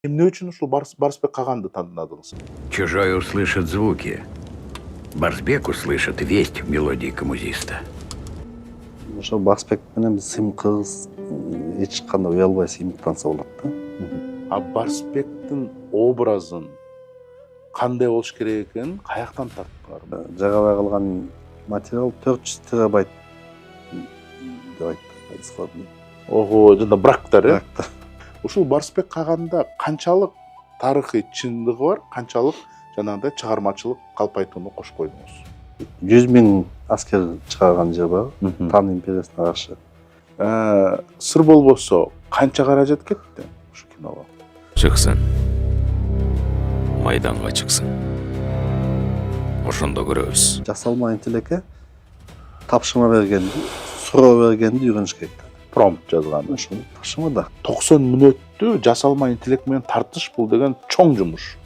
Эмне үчүн ушул Барсбек Каганды тандадыңыз? Чужой услышит звуки. Барсбек услышит весть мелодии камузиста. Ошо Барсбек менен биз сыймык кыргыз эч кандай уялбай сыймыктанса болот да. А Барсбектин образын кандай болуш керек экенин каяктан тарттыңар? Жагабай калган материал 400 терабайт деп айтты. Ого, жана брактар, Ушул Барсбек Каганда канчалык тарыхый чындыгы бар, канчалык жанагындай чыгармачылык калпайтууну кошуп койдуңуз? 100 000 аскер чыгарган жер бар, Тан империясына каршы. Сыр болбосо, канча каражат кетти ушу киного? Чыксын. Майданга чыксын. Ошондо көрөбүз. Жасалма интелекке тапшырма бергенди, суроо бергенди үйрөнүш керек. Промпт жазган. Ошол тапшырмада 90 мүнөттү жасалма интеллект менен тартыш бул деген чоң жумуш.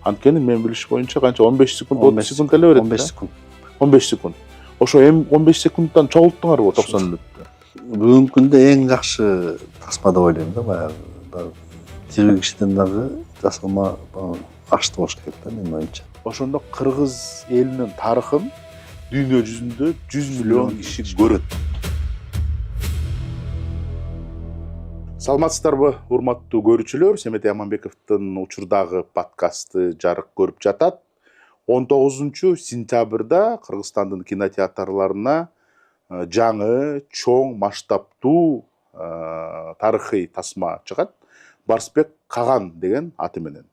Анткени мен билиш боюнча канча 15 секунд, 30 секунд эле берет. 15 секунд. 15 секунд. Ошо эми 15 секундтан чогулттуңарбы 90 мүнөттө? Бүгүнкү күндө эң жакшы тасма деп ойлойм да, баягы. Тирүү кишиден дагы жасалма ашты болуш керек да, менин оюмча. Ошондо кыргыз элинин тарыхын дүйнө жүзүндө 100 миллион киши көрөт. Саламатсыздарбы, урматтуу көрүүчүлөр? Семет Яманбековдун учурдагы подкасты жарык көрүп жатат. 19-сентябрда Кыргызстандын кинотеатрларына жаңы, чоң, масштабтуу тарыхый тасма чыгат. Барсбек Каган деген аты менен.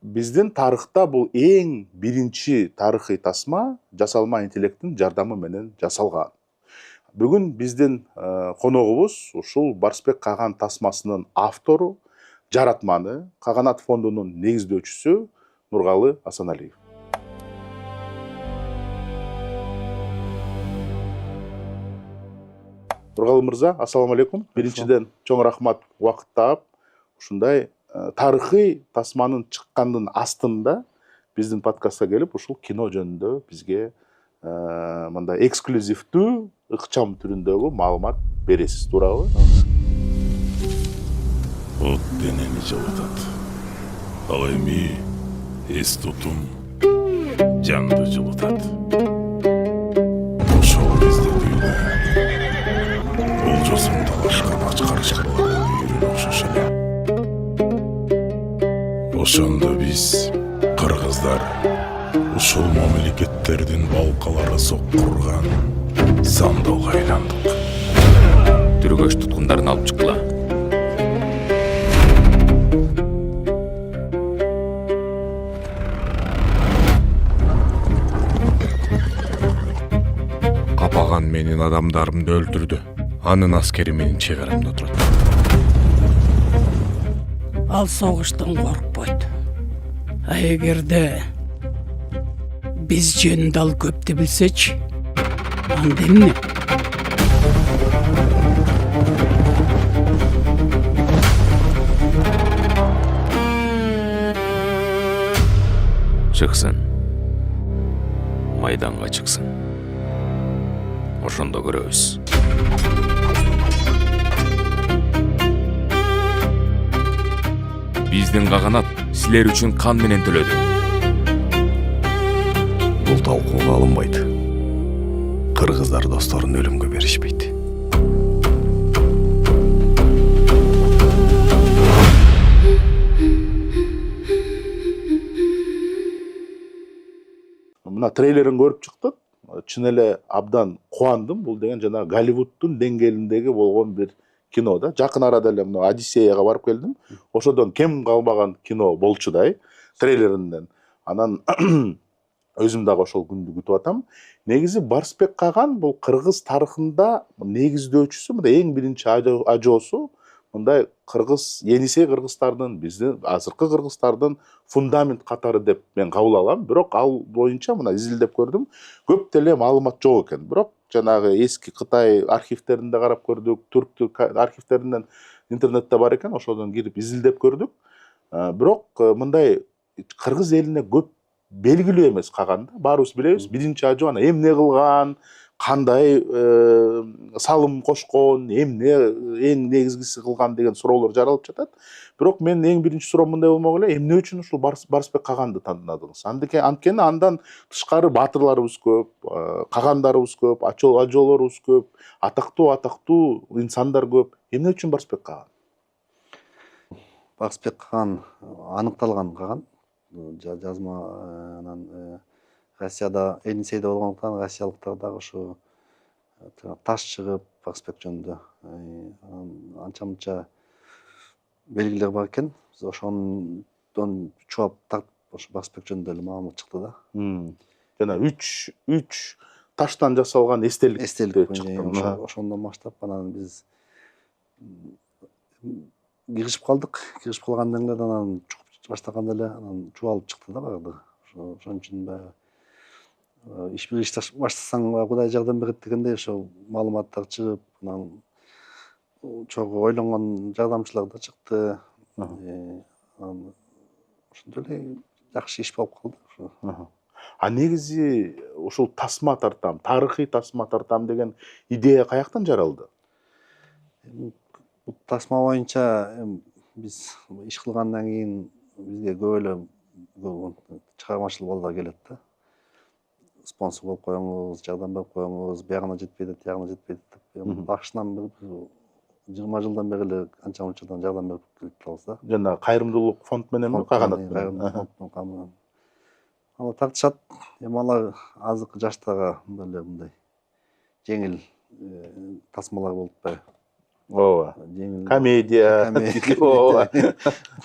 Биздин тарыхта бул эң биринчи тарыхый тасма жасалма интеллекттин жардамы менен жасалган. Бүгүн биздин коногубуз ушул Барсбек Каган тасмасынын автору, жаратманы, Каганат фондунун негиздөөчүсү Нургалы Асаналиев. Нургалы мырза, ассаламу алейкум. Биринчиден чоң рахмат убакыт таап, ушундай тарыхый тасманын чыккандын астында биздин подкастка келип, ушул кино жөнүндө бизге мындай эксклюзивдүү, ыкчам түрүндөгү маалымат бересиз, туурабы? От денени жылытат. Ал эми эс тутум жанды жылытат. Ошол кезде дүйнө болжосун талашкан ачкарчыларга үйрөнө окшош эле. Ошондо биз кыргыздар ушул мамлекеттердин балкалары соккурган сандалга айландык. Түргөч туткундарын алып чыккыла. Капаган менин адамдарымды өлтүрдү. Анын аскери менин чек арамда турат. Ал согуштан коркпойт. А эгерде биз жөнүндө ал көптү билсечи, анда эмне? Чыксын. Майданга чыксын. Ошондо көрөбүз. Биздин Каганат силер үчүн кан менен төлөдү. Бул талкууга алынбайт. Кыргыздар досторун өлүмгө беришпейт. Мына трейлерин көрүп чыктык. Чын эле абдан кубандым. Бул деген жана Голливуддун деңгээлиндеги болгон бир кино да. Жакын арада эле мына Одиссеяга барып келдим. Ошодон кем калбаган кино болчу да, трейлеринден. Анан өзүм дагы ошол күндү күтүп атам. Негизи Барсбек Каган бул кыргыз тарыхында негиздөөчүсү, мындай эң биринчи ажоосу, мындай кыргыз, Енисей кыргыздардын, биздин азыркы кыргыздардын фундамент катары деп мен кабыл алам. Бирок ал боюнча мына изилдеп көрдүм, көп деле маалымат жок экен. Бирок жанагы эски Кытай архивтеринде карап көрдүк, түрк архивтеринен интернетте бар экен, ошодон кирип изилдеп көрдүк. Бирок мындай кыргыз элине көп белгилүү эмес Каган да. Баарыбыз билебиз, биринчи ажоо, ана эмне кылган, кандай салым кошкон, эмне эң негизгиси кылган деген суроолор жаралып жатат. Бирок мен эң биринчи суроом мындай болмок эле, эмне үчүн ушул Барысбек Каганды тандадыңыз? Анткени андан тышкары баатырларыбыз көп, кагандарыбыз көп, ажоолорубуз көп, атактуу инсандар көп. Эмне үчүн Барысбек Каган? Барысбек Каган аныкталган Каган. Жазма анан Россияда Енисейде болгондуктан россиялыктар дагы ушу таш чыгып Барысбек жөнүндө анча мынча белгилер бар экен. Биз ошондон чубап тартып ошо Барысбек жөнүндө эле маалымат чыкты да. Жана 3 таштан жасалган эстелик чыкты. Ошондон баштап анан биз киришип калдык. Киришип калгандан кийин анан чукуп баштаганда эле анан чубалып чыкты да баардыгы. Ошон үчүн баягы бир иш баштасаң Кудай жардам берет дегендей ошо маалыматтар чыгып, анан чогуу ойлонгон жардамчылар да чыкты. Анан ошондой эле жакшы иш болуп калды. А негизи ушул тасма тартам, тарыхый тасма тартам деген идея каяктан жаралды? Бул тасма боюнча биз иш кылгандан кийин бизге көп эле чыгармачыл балдар келет да. Спонсор болуп коюңуз, жардам берип коюңуз, биягына жетпейт, тиягына жетпейт деп. Башынан бери 20 жылдан бери эле анча мынчадан жардам берип келип атабыз да. Жана кайрымдуулук фонд мененби, каганат менен? Кайрымдуулук фонд менен. Алар тартышат. Алар азыркы жаштарга мындай жеңил тасмалар болуп атпайбы? Ооба. Жеңил Комедия.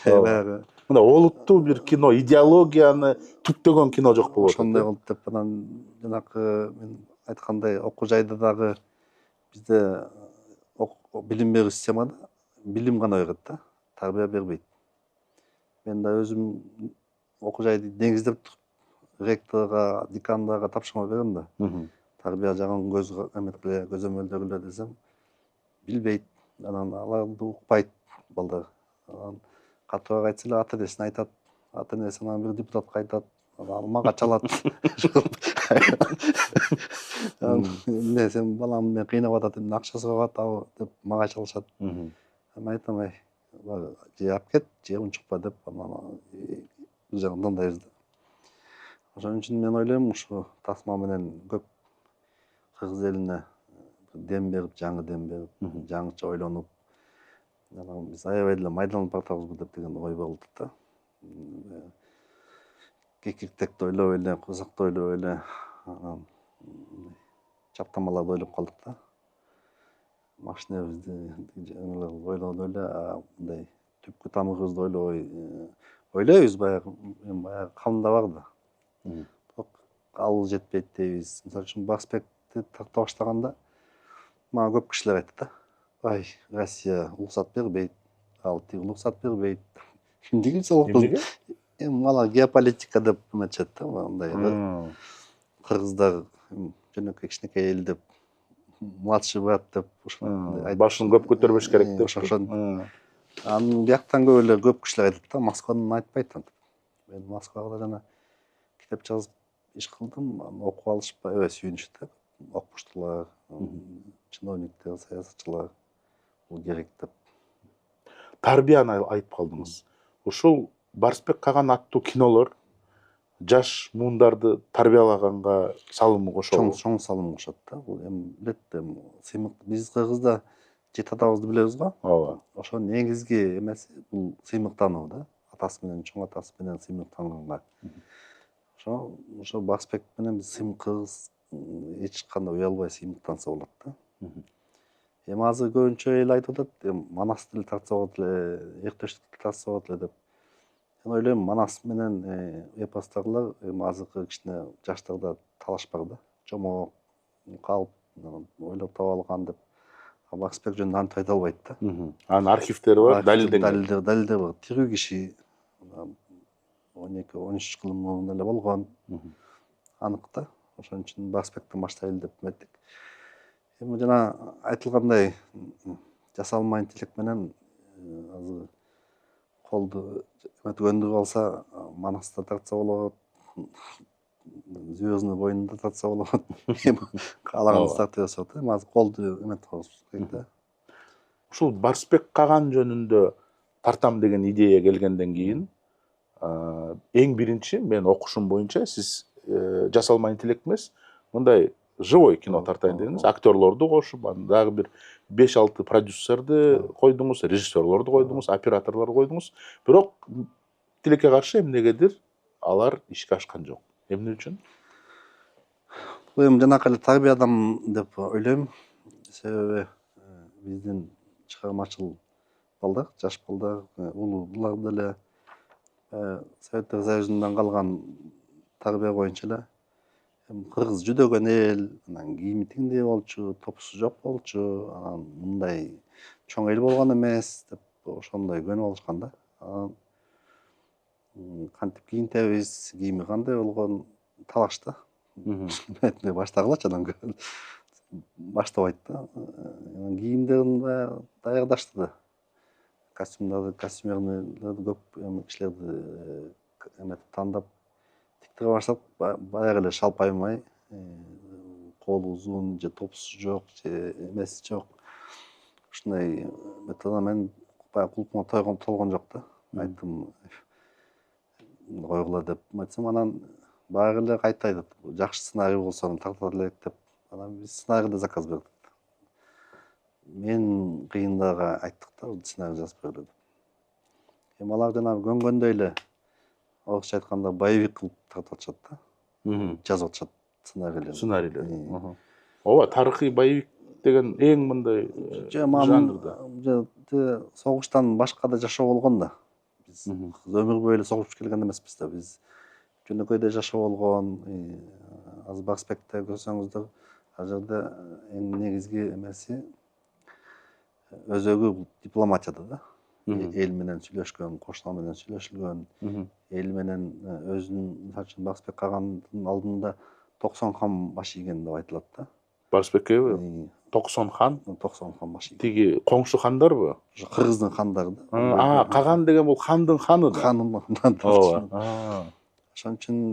Ооба. Мына олуттуу бир кино, идеологияны түптөгөн кино жок болуп атат. Ошондой болуп деп анан жанакы мен айткандай окуу жайда дагы бизде билим берүү системада билим гана берет да, тарбия бербейт. Мен да өзүм окуу жайды негиздеп туруп ректорго, декандарга тапшырма берем да. Тарбия жагын көзөмөлдөгүлө десем, билбейт. Анан аларды укпайт балдар. Анан катуураак айтса эле ата энесине айтат. Ата энеси анан бир депутатка айтат. Анан мага чалат. Эмне сен балам мени кыйнап атат, эмне акча сурап атабы деп мага чалышат. Мен айтам, же алып кет, же унчукпа деп анан бир жагын тандайбыз да. Ошон үчүн мен ойлойм, ушу тасма менен көп кыргыз элине дем берип, жаңы дем берип, жаңыча ойлонуп, анан биз аябай эле майдаланып баратабызбы деген ой болду да. Кекиртекти ойлобой эле, кызакты ойлобой эле, чаптамаларды ойлоп калдык да. Машинебизди ойлоду эле, мындай түпкү тамырыбызды ойлобой ойлойбуз баягы канында бар да. Бирок ал жетпейт дейбиз. Мисалы үчүн Барысбекти тарта баштаганда мага көп кишилер айтты да. Россия уруксат бербейт, ал тиги уруксат бербейт. Эмнеге мисалы мала геополитика деп эметишет да, мындай кыргыздар жөнөкөй кичинекей эл деп, младший брат деп башын көп көтөрбөш керек деп. Анын бияктан көп кишилер айтат да, Москвадан айтпайт антип. Мен Москвада жана китеп жазып иш кылдым, окуп алышпай, сүйүнүшүп да, окумуштуулар, чиновниктер, саясатчылар бул керек деп. Тарбияны айтып калдыңыз. Ушул Барысбек Каган аттуу кинолор жаш муундарды тарбиялаганга салым кошобу? Чоң салым кошот да. Бул эми билет сыймык. Биз Кыргызда жет атабызды билебиз го? Ооба. Ошо негизги эмеси бул сыймыктануу да. Атасы менен, чоң атасы менен сыймыктанганга. Ошо Барысбек менен биз Кыргыз эч кандай уялбай сыймыктанса болот да. Эми азыр көбүнчө эл айтып атат, Манас деле тартса болот эле, Эртештикти тартса болот эле деп. Мен ойлойм, Манас менен эпостарлар азыркы кичине жаштарда талаш бар да. Жомок калып, ойлоп таба алган деп. Барысбек жөнүндө антип айта албайт да. Анын архивтери бар, далилденген. Далилдер бар. Тирүү киши 12-13 жыл мурун эле болгон. Анык да. Ошон үчүн Барысбектен баштайлы деп меттик. Эми жана айтылгандай жасалма интеллект менен азыр колду өндүрүп алса, Манаста тартса болот, звездный боюнда татса болот. Каалаганды тарта берсе болот. Эми азыр колду эметип коебуз керек да. Ушул Барсбек Каган жөнүндө тартам деген идея келгенден кийин эң биринчи мен окушум боюнча сиз жасалма интеллект эмес, мындай живой кино тартайын дедиңиз. Актерлорду кошуп, дагы бир 5-6 продюсерди койдуңуз, режиссерлорду койдуңуз, операторлорду койдуңуз. Бирок тилекке каршы эмнегедир алар ишке ашкан жок. Эмне үчүн? Бул эми жанакы эле тарбия адам деп ойлойм. Себеби биздин чыгармачыл балдар, жаш балдар, улуулар деле Советтер Союзунан калган тарбия боюнча эле кыргыз жүдөгөн эл, анан кийими тиңдей болчу, топусу жок болчу, анан мындай чоң эл болгон эмес деп ошондой көнүп алышкан да. Анан кантип кийинтебиз, кийими кандай болгон талаш да. Метне баштагылачы анан баштабайт да. Кийимдерин даярдашты да. Костюмерлерди көп кишилерди эметип тандап тиктире баштап, баягы эле шалпаймай, колу узун же топусу жок, же эмеси жок. Ушундай методдон мен баягы кулпума толгон жок да. Айттым койгула деп айтсам, анан баягы эле кайта айтат. Жакшы сценарий болсо аны тартат элек деп. Анан биз сценарийди заказ бердик. Мен кыйындыгы айттык да, сценарий жазып бергиле деп. Эми алар жанагы көнгөндөй эле орусча айтканда боевик кылып тартып атышат да. Жазып атышат Сценарийлер. Ооба, тарыхый боевик деген эң мындай жанрда. Согуштан башка да жашоо болгон да. Биз өмүр бою эле согуп келген эмеспиз да. Биз жөнөкөйдө жашоо болгон, азыр Барсбекте көрсөңүздөр, ал жерде эң негизги эмеси өзөгү дипломатияда да. Эл менен сүйлөшкөн, кошунар менен сүйлөшүлгөн, эл менен өзүнүн, мисалы үчүн Барсбек Кагандын алдында 90 хан баш ийген деп айтылат да. Барсбекке 90 хан? 90 хан баш ийген. Тиги коңшу хандарбы? Кыргыздын хандары да. Каган деген бул хандын ханы да. Ханын. Ооба. Ошон үчүн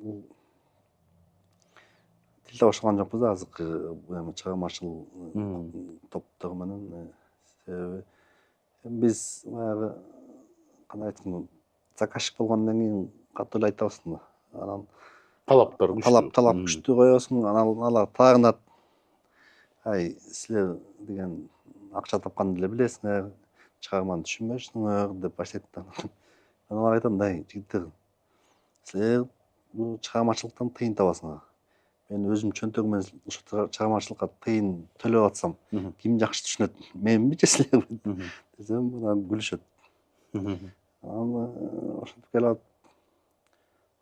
бул тил табышкан жокпуз да азыркы эми чыгармачыл топтор менен. Себеби биз баягы кандай айткан, заказчик болгондон кийин катуу эле айтабыз да. Анан Талаптар күчтүү. Талап күчтүү коесуң, анан алар таарынат. Ай, силер деген акча тапканды эле билесиңер, чыгарманы түшүнбөйсүңөр деп баштайт да. Мен аларга айтам, дай жигиттер, силер бул чыгармачылыктан тыйын табасыңар. Мен өзүм чөнтөгүм менен ошо чыгармачылыкка тыйын төлөп атсам, ким жакшы түшүнөт? Менби же силерби? Десем, мына күлүшөт. Анан ошентип келип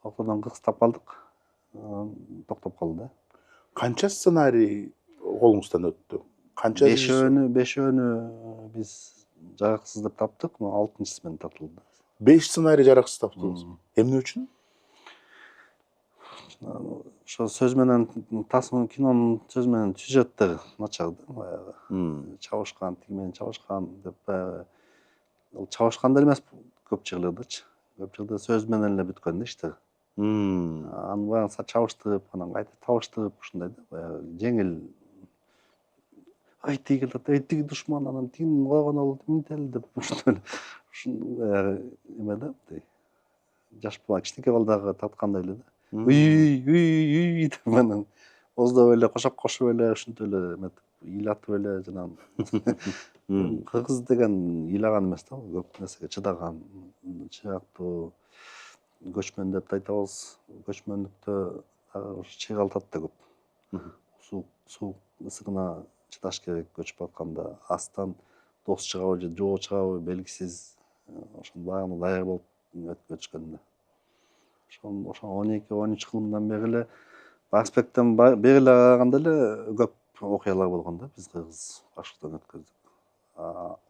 ортодон кыргызтап калдык. Токтоп калды да. Канча сценарий колуңуздан өттү? Канча? Бешөөнү биз жараксыз деп таптык, 6-сы менен тартылды. 5 сценарий жараксыз таптыңыз. Эмне үчүн? Ошо сөз менен кинонун сөз менен сюжеттери начар да, баягы. Чабышкан, тиги менен чабышкан деп баягы. Ал чабышкан деле эмес көп жерлердечи. Көп жерде сөз менен эле бүткөн да иштер. Аны баягы чабыштырып, анан кайта табыштырып ушундай да, баягы жеңил. Ай, тиги келет, ай, тиги душман, анан тигин койгон ал минтел деп ушундай эме да, жаш бала кичинекей балдагы тарткандай эле да. Уй деп анан оздоп эле, кошоп эле, ушинтип эле эметип, ыйлатып эле жанагы. Кыргыз деген ыйлаган эмес да, көп нерсеге чыдаган, чыдактуу, көчмөн деп айтабыз. Көчмөндүктө чыгалтат да көп. Суук ысыгына чыдаш керек, көчүп атканда астан дос чыгабы же жоо чыгабы белгисиз. Ошонун баарын даяр болуп өткөн да. Ошон 12-13 кылымдан бери эле Барсбектен бери эле караганда эле көп окуялар болгон да, биз кыргыз башкыртан өткөздүк.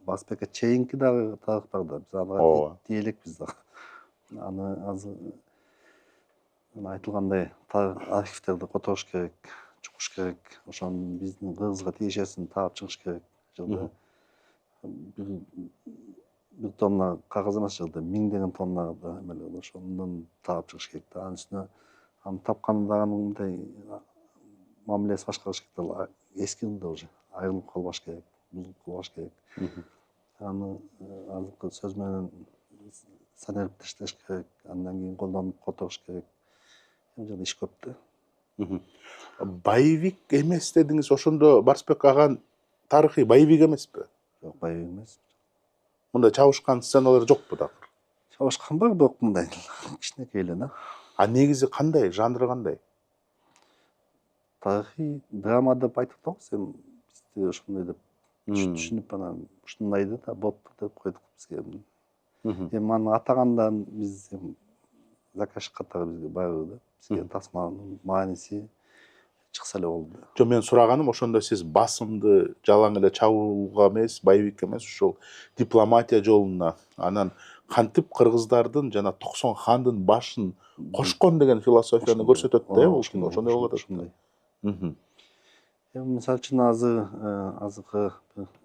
Барсбекке чейинки дагы тарых бар да, биз ага тиелекпиз да. Аны азыр айтылгандай архивтерди которуш керек, чукуш керек. Ошонун биздин кыргызга тиешесин таап чыгыш керек. Жерде 1 тонна кагаз эмес чыгды, миңдеген тонна эмеле ошондон таап чыгыш керек да. Анын үстүнө аны тапканда дагы мындай мамилеси башкарыш керек да. Эски да уже айрылып калбаш керек, бузулуп калбаш керек. Аны азыркы сөз менен санелип ташташ керек, андан кийин колдонуп которуш керек. Бул жерде иш көп да. Боевик эмес дедиңиз, ошондо Барсбек аган тарыхый боевик эмеспи? Жок, боевик эмес. Мындай чабышкан сценалар жокпу дагы? Чабышкан бар, бирок мындай кичинекей эле да. А негизи кандай, жанры кандай? Тарыхый драма деп айтып атабыз, эми бизде ошондой деп түшүнүп анан ушундайды да болуптур деп койдук бизге. Эми аны атагандан биз заказ катары бизге барбы да. Бизге тасманын мааниси чыкса эле болду да. Жо, мен сураганым ошондо сиз басымды жалаң эле чабууга эмес, боевик эмес, ушул дипломатия жолуна, анан кантип кыргыздардын жана 90 хандын башын кошкон деген философияны көрсөтөт да, бул кино ошондой болуп атат. Эми мисалы үчүн азыркы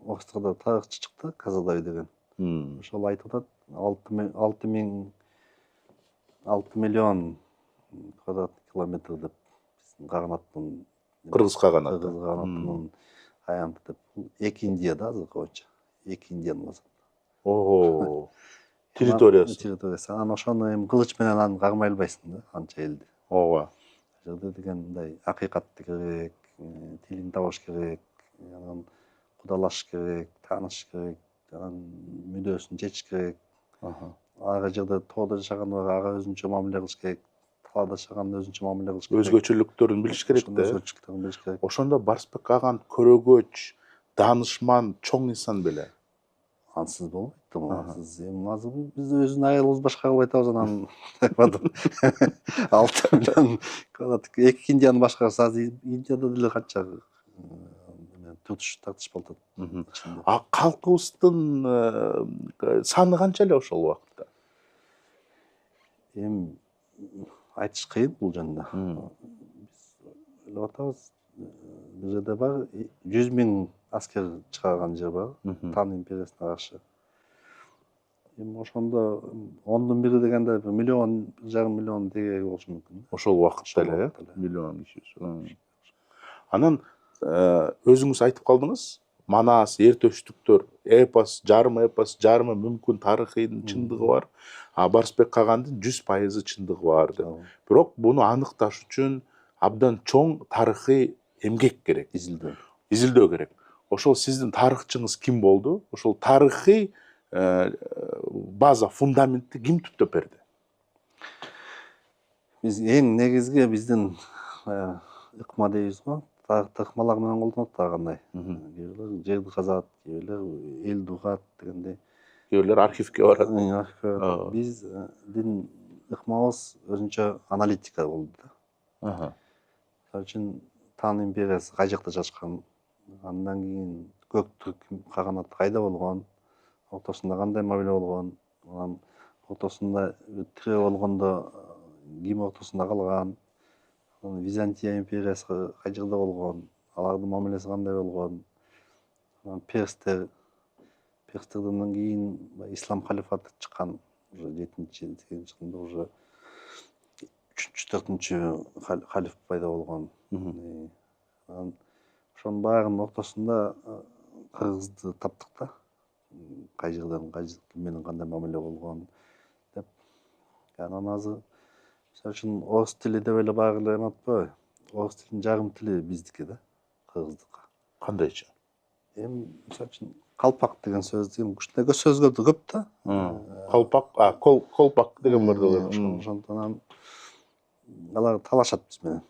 Орустарда тарыхчы чыкты, Казадай деген. Ошол айтып атат, 6 миллион квадрат километр деп биздин каганаттын Кыргыз каганаты. Кыргыз каганатынын аянты деп. 2 Индия да азыркы боюнча. 2 Индияны басат. Ого. Территориясы. Территориясы. Анан ошону эми кылыч менен аны кармай албайсың да, анча элди. Ооба. Жерде деген мындай акыйкатты керек, тилин табыш керек, анан кудалашыш керек, таанышыш керек, анан мүдөөсүн чечиш керек. Ага жерде тоодо жашаган бар, ага өзүнчө мамиле кылыш керек. Талаада жашаган өзүнчө мамиле кылыш керек. Өзгөчөлүктөрүн билиш керек да. Өзгөчөлүктөрүн билиш керек. Ошондо Барсбек аган көрөгөч, данышман, чоң инсан беле. Ансыз болбойт да. Ансыз эми азыр биз өзүнүн айылыбызды башкара албай атабыз, анан 6 миллион квадрат 2 Индияны башкарса, азыр Индияда деле канча тартыш болуп атат. А калкыбыздын саны канча эле ошол убакытта? Эми айтыш кыйын бул жөнүндө. Биз ойлоп атабыз, бул жерде бар 100 000 аскер чыгарган жер бар, Тан империясына каршы. Эми ошондо 1/10 дегенде 1,5 миллион деге болушу мүмкүн. Ошол убакытта эле, миллион киши. Анан өзүңүз айтып калдыңыз, Манас, Эртөштүктөр, эпос, жарымы мүмкүн тарыхыйдын чындыгы бар. А Барсбек агандын 100% чындыгы бар деп. Бирок буну аныкташ үчүн абдан чоң тарыхый эмгек керек, изилдөө керек. Ошол сиздин тарыхчыңыз ким болду? Ошол тарыхый база, фундаментти ким түптөп берди? Биз эң негизги биздин ыкма дейбиз го, тарыхты ыкмалар менен колдонот да кандай. Кээ бирлер жерди казат, кээ бирлер элди угат дегендей. Кээ бирлер архивке барат. Биздин ыкмабыз өзүнчө аналитика болду да. Мисалы үчүн Тан империясы кай жакта жашкан, андан кийин Көк Түрк каганаты кайда болгон, ортосунда кандай мамиле болгон, анан ортосунда тирөө болгондо ким ортосунда калган, Византия империясы кай жерде болгон, алардын мамилеси кандай болгон, анан перстерден кийин ислам халифаты чыккан, уже 7-8 жылында уже 3-4 халиф пайда болгон. Анан ошонун баарынын ортосунда кыргызды таптык да. Кай жерден ким менен кандай мамиле болгон деп. Анан азыр мисалы үчүн орус тили деп эле баары эле эме атпайбы? Орус тилинин жарым тили биздики да, кыргыздыкы. Кандайча? Эми мисалы үчүн калпак деген сөздү ушундай сөзгөр көп да. Калпак, колпак деген бар да. Ошондон алар талашат биз менен.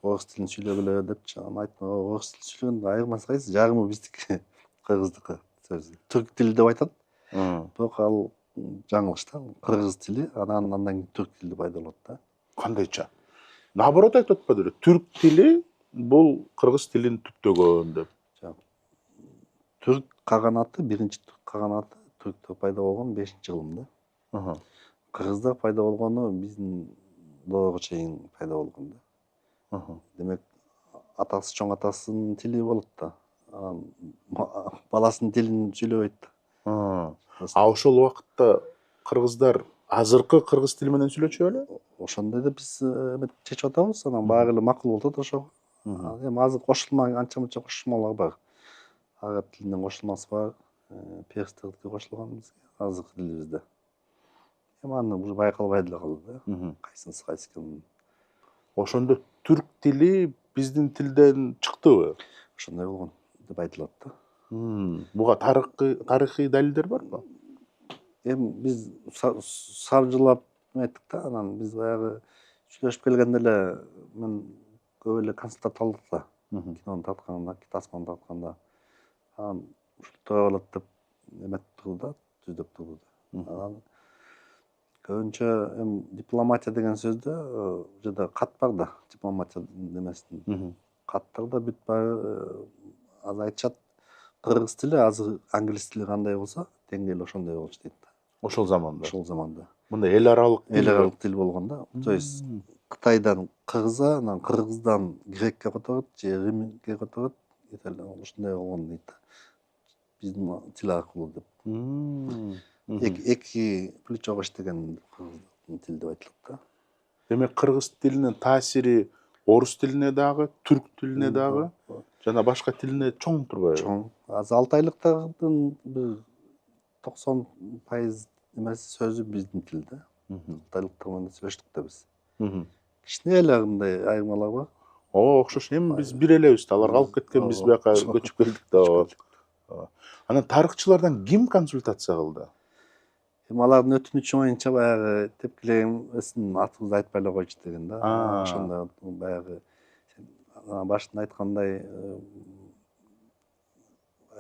Орус тилин сүйлөгүлө депчи, анан айттым, орус тилин сүйлөгөндө айырмасы кайсы? Жарымы биздики, кыргыздыкы сөз. Түрк тили деп айтат. Бирок ал жаңылыш да. Кыргыз тили, анан кийин түрк тили пайда болот да. Кандайча? Наоборот айтып атпады эле. Түрк тили бул кыргыз тилин түптөгөн деп. Түрк каганаты, биринчи түрк каганаты түрктөр пайда болгон 5-жылымда. Кыргыздар пайда болгону биздин доорго чейин пайда болгон да. Демек, чоң атасынын тили болот да. Баласынын тилин сүйлөбөйт да. ошол убакытта кыргыздар азыркы кыргыз тили менен сүйлөчү беле? Ошондой да биз эме чечип атабыз, анан баары эле макул болуп атат ошого. Эми азыр кошулма анча мынча кошулмалар бар. Араб тилинин кошулмасы бар, перстилдики кошулган бизге азыркы тилибизде. Эми аны уже байкалбай деле калды да. Кайсынысы кайсы экенин. Ошондо түрк тили биздин тилден чыктыбы? Ошондой болгон деп айтылат да. Буга тарыхый далилдер барбы? Эми биз саржылап айттык да, анан биз баягы сүйлөшүп келгенде эле мен көп эле консультант алдык да. Кинону тартканда, таасманы тартканда. Анан ушинтип тура болот деп эметип турду да, түздөп турду да. Анан көбүнчө эми дипломатия деген сөздө жерде кат бар да, дипломатия немесин. Каттарда бүт баары азыр айтышат, кыргыз тили азыр англис тили кандай болсо, деңгээли ошондой болчу дейт да. Ошол заманда. Ошол заманда. Мындай эл аралык Тил болгон да. То есть Кытайдан кыргызга, анан кыргыздан грекке которот, же римге которот, ушундай болгон дейт да. Биздин тил аркылуу деп. Эки плечого иштеген кыргыздын тили деп айтылат да. Демек кыргыз тилинин таасири орус тилине дагы, түрк тилине дагы жана башка тилине чоң турбайбы? Чоң. Азыр алтайлыктардын бир 90% эмеси сөзү биздин тилде. Кытайлыктар менен сүйлөштүк да биз. Кичине эле мындай айырмалар бар. Окшош. Эми биз бир элебиз да, алар калып кеткен, биз бияка көчүп келдик да. Анан тарыхчылардан ким консультация кылды? Эми алардын өтүнүчү боюнча баягы тепкилегенсин атыбызды айтпай эле койчу деген да. Ошондо баягы башында айткандай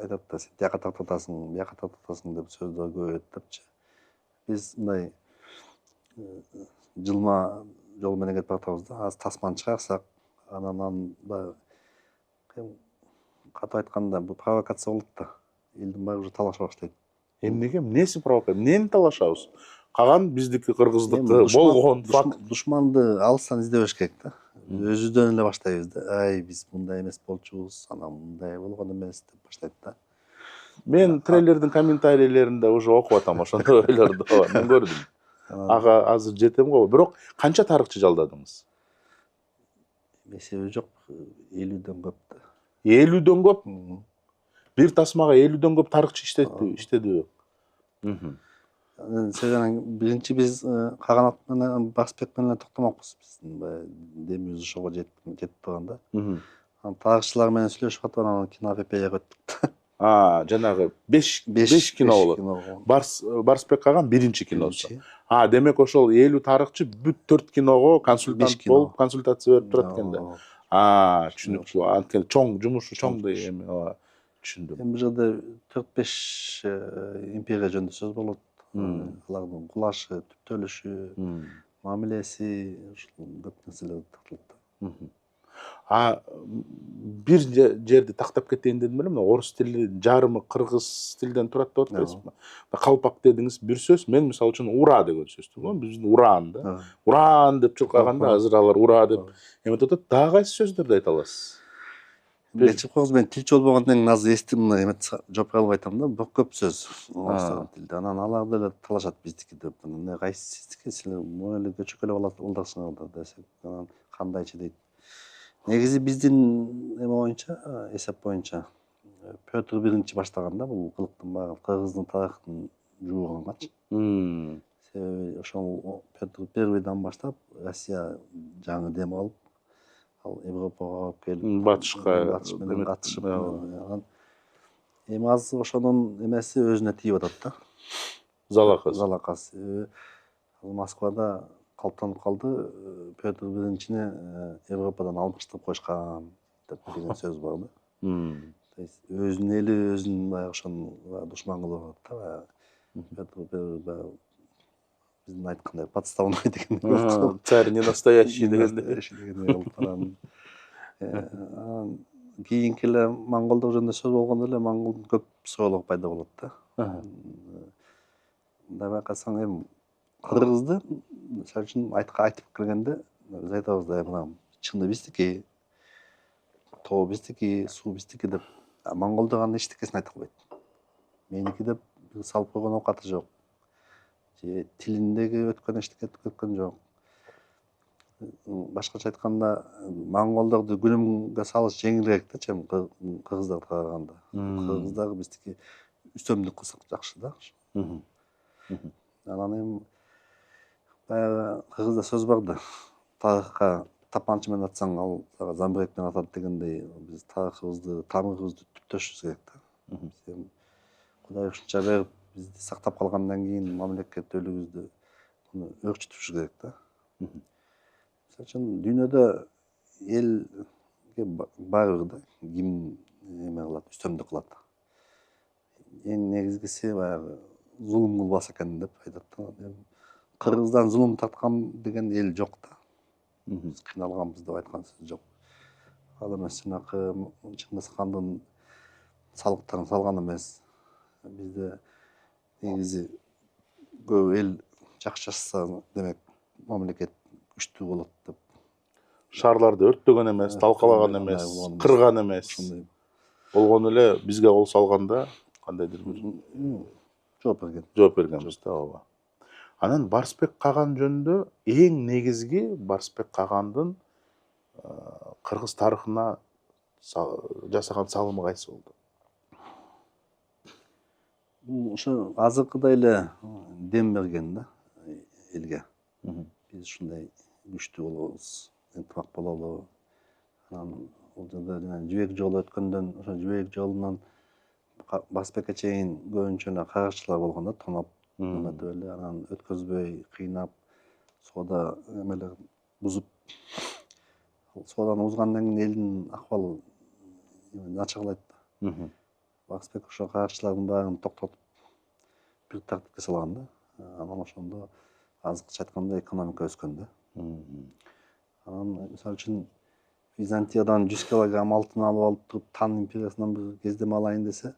айтат да, сен тияка тартып атасың, бияка тартып атасың деп сөздөр көп айтыпчы. Биз мындай жылма жол менен кетип атабыз да. Азыр тасманы чыгарсак, анан баягы катып айтканда бул провокация болот да. Элдин баары уже талаша баштайт. Эмнеге? Эмнеси провокация? Эмнени талашабыз? Каган биздики кыргыздыкы болгон факт. Душманды алыстан издебеш керек да. Өзүдөн эле баштайбыз да. Ай, биз мындай эмес болчубуз, анан мындай болгон эмес деп баштайт да. Мен трейлердин комментарийлеринде уже окуп атам ошондой ойлорду. Мен көрдүм. Ага азыр жетем го. Бирок канча тарыхчы жалдадыңыз? Эсеби жок, 50дөн көп да. 50дөн көп? Бир тасмага 50дөн көп тарыхчы иштедиби? Анан биринчи биз Каганат менен Барсбек менен токтомокпуз. Биздин демибиз ошого жетип турганда. Анан тарыхчылар менен сүйлөшүп атып анан киноэпопеяга өттүк. Жанагы 5 кино болот. Барсбек Каган биринчи киносу. Демек ошол 50 тарыхчы бүт 4 киного консультант болуп, консультация берип турат экен да. Түшүнүктүү. Анткени чоң жумушу чоң да эми түшүндүм. Эми бул жерде 4-5 империя жөнүндө сөз болот. Алардын кулашы, түптөлүшү, мамилеси, ушул көп нерселер тартылат да. Бир жерди тактап кетейин дедим эле, орус тили жарымы кыргыз тилден турат деп атпайсызбы? Калпак дедиңиз бир сөз, мен мисалы үчүн ура деген сөздү. Биздин уран да. Уран деп чуркаганда азыр алар ура деп эметип атат. Дагы кайсы сөздөрдү айта аласыз? Кечип коюңуз, мен тилчи болбогондон кийин азыр эстим, мына эмет жооп бере албай атам да. Бир көп сөз орус тилде. Анан алар деле талашат биздики деп. Анан кайсы сиздики, силер могу эле көчөк эле балдарсыңар да десек, анан кандайчы дейт. Негизи биздин эме боюнча, эсеп боюнча Петр 1 баштаганда бул кылыктын баары кыргыздын тарыхын жууганганчы. Себеби ошол Петр 1 баштап Россия жаңы дем алып, ал Европага келип, батышка менен катышып, эми азыр ошонун эмеси өзүнө тийип атат да. Залакасы. Москвада калыптанып калды, Петр 1-ни Европадан алмаштырып коюшкан деп деген сөз бар да. То есть өзүнүн эли өзүн баягы ошону душман кылып атат да. Петр 1 биздин айткандай подставной деген. Царь не настоящий дегенде. Кийинки эле монголдор жөнүндө сөз болгондо эле монголдун көп суроолору пайда болот да. Мындай байкасаң, эми кыргызды мисалы үчүн айтып келгенде биз айтабыз да, мына чыңды биздики, тоо биздики, суу биздики деп. Монголдор аны эчтекесин айта албайт. Меники деп бир салып койгон оокаты жок. Же тилиндеги өткөн эчтеке өткөн жок. Башкача айтканда, монголдорду күнөмгө салыш жеңилирээк да, чем кыргыздарды караганда. Кыргыздар биздики үстөмдүк кылсак жакшы да. Анан эми баягы кыргызда сөз бар да, тарыхка тапанча менен атсаң, ал сага замбырек менен атат дегендей, биз тарыхыбызды, тамырыбызды түптөшүбүз керек да. Биз Кудай ушунча берип, бизди сактап калгандан кийин мамлекеттүүлүгүбүздү өрчүтүшү керек да. Мисалы үчүн дүйнөдө элге баары да, ким эме кылат, үстөмдүк кылат. Эң негизгиси баягы зулум кылбаса экен деп айтат да. Кыргыздан зулум тарткан деген эл жок да. Биз кыйналганбыз деп айткан сөз жок. Ал эмес жанакы Чыңгыз хандын салыктарын салган эмес. Бизде негизи көп эл жакшы жашаса, демек мамлекет күчтүү болот деп. Шаарларды өрттөгөн эмес, талкалаган эмес, кырган эмес. Болгону эле бизге кол салганда кандайдыр бир жооп бергенбиз да, ооба. Анан Барсбек Каган жөнүндө эң негизги Барсбек Кагандын кыргыз тарыхына жасаган салымы кайсы болду? Ошо азыркыдай эле дем берген да элге. Биз ушундай күчтүү болобуз, ынтымак бололу. Анан бул жерде жана жибек жолу өткөндөн, ошо жибек жолунан Барсбекке чейин көбүнчө эле каракчылар болгон да, тоноп, эметип эле, анан өткөзбөй, кыйнап, соода эмелер бузуп. Соодан узгандан кийин элдин акыбалы начарлайт да. Барсбек ошо каракчылардын баарын токтотуп, бир тартипке салган да. Анан ошондо азыркыча айтканда экономика өскөн да. Анан мисалы үчүн Византиядан 100 килограмм алтын алып алып туруп, Тан империясынан бир кездеме алайын десе,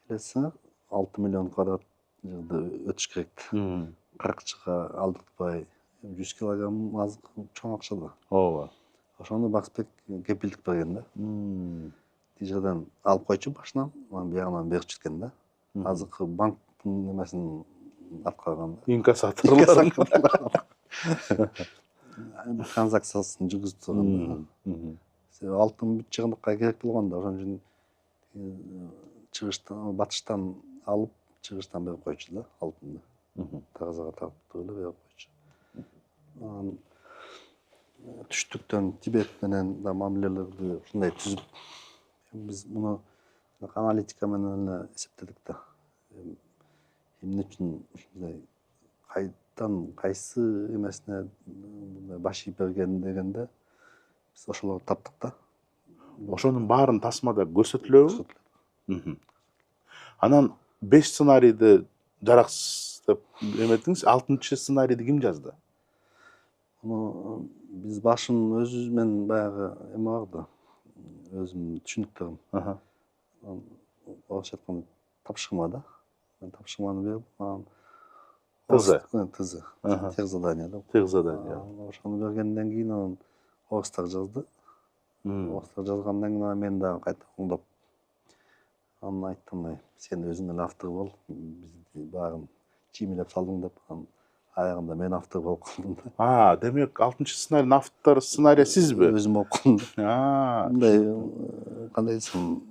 элесиңер 6 миллион квадрат жерди өтүш керек да. Каракчыга алдыртпай, 100 килограмм азык чоң акча да. Ооба. Ошону Барсбек кепилдик берген да. Тиги жерден алып койчу башынан, анан биягынан берип кеткен да. Азыркы банктын эмесин аткарган да. Инкассаторлор. Транзакциясын жүргүзүп турган да. Алтын бүт жыгындыкка керек болгон да, ошон үчүн чыгыштан, батыштан алып, чыгыштан берип койчу да алтынды. Таразага тартып эле берип койчу. Анан түштүктөн Тибет менен да мамилелерди ушундай түзүп, биз муну аналитика менен эле эсептедик да. Эмне үчүн ушундай кайдан кайсы эмесине баш ийип берген дегенде биз ошолорду таптык да. Ошонун баарын тасмада көрсөтүлөбү? Анан 5 сценарийди жараксыз деп эметиңиз, 6-чы сценарийди ким жазды? Муну биз башын өзүбүз менен баягы эме бар да, өзүмдүн түшүнүктөрүм. Орусча айтканда тапшырма да. Мен тапшырманы берип, анан ТЗ. Тех задание да. Тех задание. Ошону бергенден кийин анан орустар жазды. Орустар жазгандан кийин мен дагы кайта оңдоп, анан айттым, сен өзүң эле автор бол, бизди баарын чиймилеп салдың деп, анан аягында мен автор болуп калдым да. Демек 6-чы сценарийдин автору сценарий сизби? Өзүм болуп калдым да. Мындай кандай десем,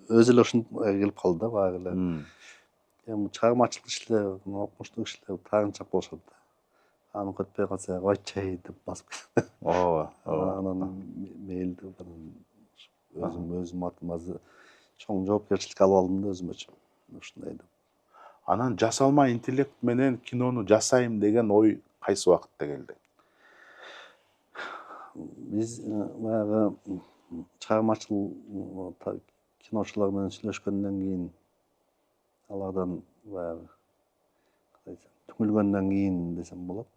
өзү эле ушундай келип калды да баары эле. Эми чыгармачылык иштер, окумуштук иштер таарынчак болушат да. Аны көтпөй калса, койчай деп басып кетет. Ооба. Анан мейлди, өзүм атыма чоң жоопкерчилик алып алдым да өзүмө. Ушундай деп. Анан жасалма интеллект менен кинону жасайм деген ой кайсы убакытта келди? Биз баягы чыгармачыл киночулар менен сүйлөшкөндөн кийин, алардан баягы түңүлгөндөн кийин десем болот.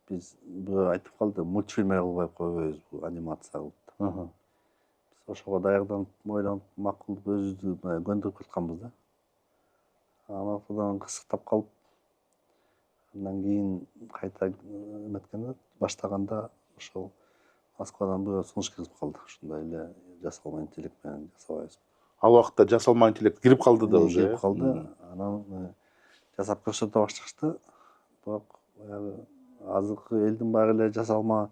Биз бирөө айтып калды, мультфильм кылбай койбойбуз, бул анимация кылып. Биз ошого даярданып, ойлонуп, макулдуп, өзүбүздү көндүрүп жатканбыз да. Анан ортодон кысыктап калып, андан кийин кайта эметкенде, баштаганда ошол Москвадан бирөө сунуш кирип калды. Ушундай эле жасалма интеллект менен жасабайбыз. Ал убакта жасалма интеллект кирип калды да уже. кирип калды. Анан жасап көрсөтө башташты. Бирок баягы азыркы элдин баары эле жасалма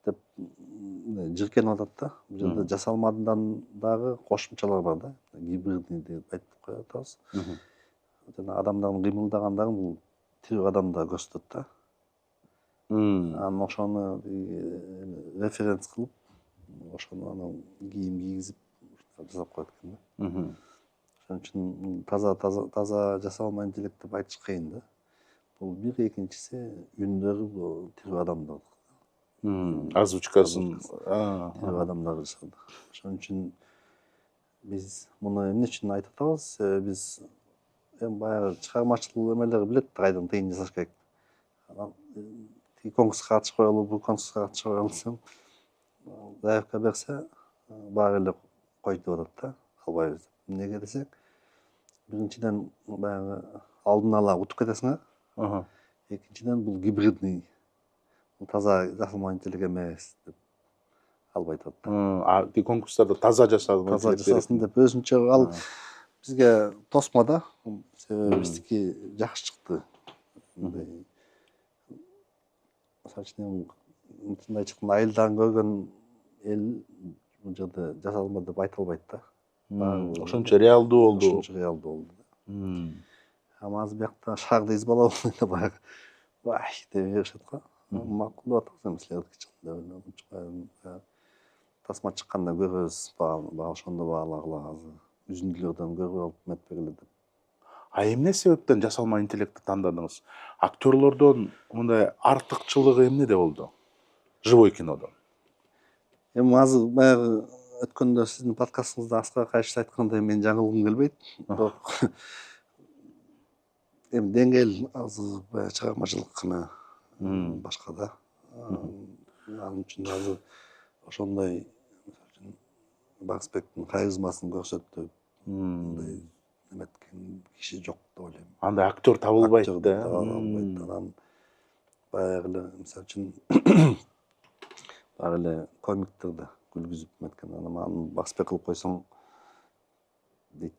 деп жиркенип атат да. Бул жерде жасалмадан дагы кошумчалар бар да. Гибридный деп айтып коюп атабыз. Жана адамдардын кыймылдагандыгын бул тирүү адамда көрсөтөт да. Анан ошону референс кылып, ошону анан кийим кийгизип жасап коет экен да. Ошон үчүн таза жасалма интеллект деп айтыш кыйын да. Бул бир, экинчиси үндөрү бул тирүү адамдар. Озвучкасын Тирүү адамдар жасады. Ошон үчүн биз муну эмне үчүн айтып атабыз? Биз эми баягы чыгармачыл эмелер билет кайдан тыйын жасаш керек. Анан тиги конкурска катышып коелу, бул конкурска катышып коелу десем, заявка берсе, баары эле койду деп атат да, албайбыз деп. Эмнеге десек, биринчиден баягы алдын ала утуп кетесиңер. Экинчиден бул гибридный, таза жасалма интеллект эмес деп албайт атат. Тиги конкурстарда таза жасалма Таза интеллект жасасын деп өзүнчө ал бизге тосмо да. Себеби биздики жакшы чыкты. Мисалы үчүн мындай чыкканда айылдан көргөн эл бул жерде жасалма деп айта албайт да. Ошончо реалдуу болду. Ошончо реалдуу болду. Ама азыр биякта шаарда из бала болгондо баягы вай деп беришет го. Макул деп атабыз эми силердики чыкканда. Тасма чыкканда көрөбүз, баа ошондо баалагыла азыр. Үзүндүлөрдөн көрүп алып метпегиле деп. Эмне себептен жасалма интеллектти тандадыңыз? Актерлордон мындай артыкчылыгы эмнеде болду? Живой кинодон. Эми азыр баягы өткөндө сиздин подкастыңызда Аскар Кайшыш айткандай мен жаңылгым келбейт. Бирок эми деңгээл азыр баягы чыгармачылык башка да. Анын үчүн азыр ошондой Барсбектин харизмасын көрсөтүп, мындай эметкен киши жок деп ойлойм. Андай актер табылбайт да. Анан баягы эле мисалы үчүн баягы эле комиктерди күлгүзүп эметкен. Анан Барсбек кылып койсоң дейт.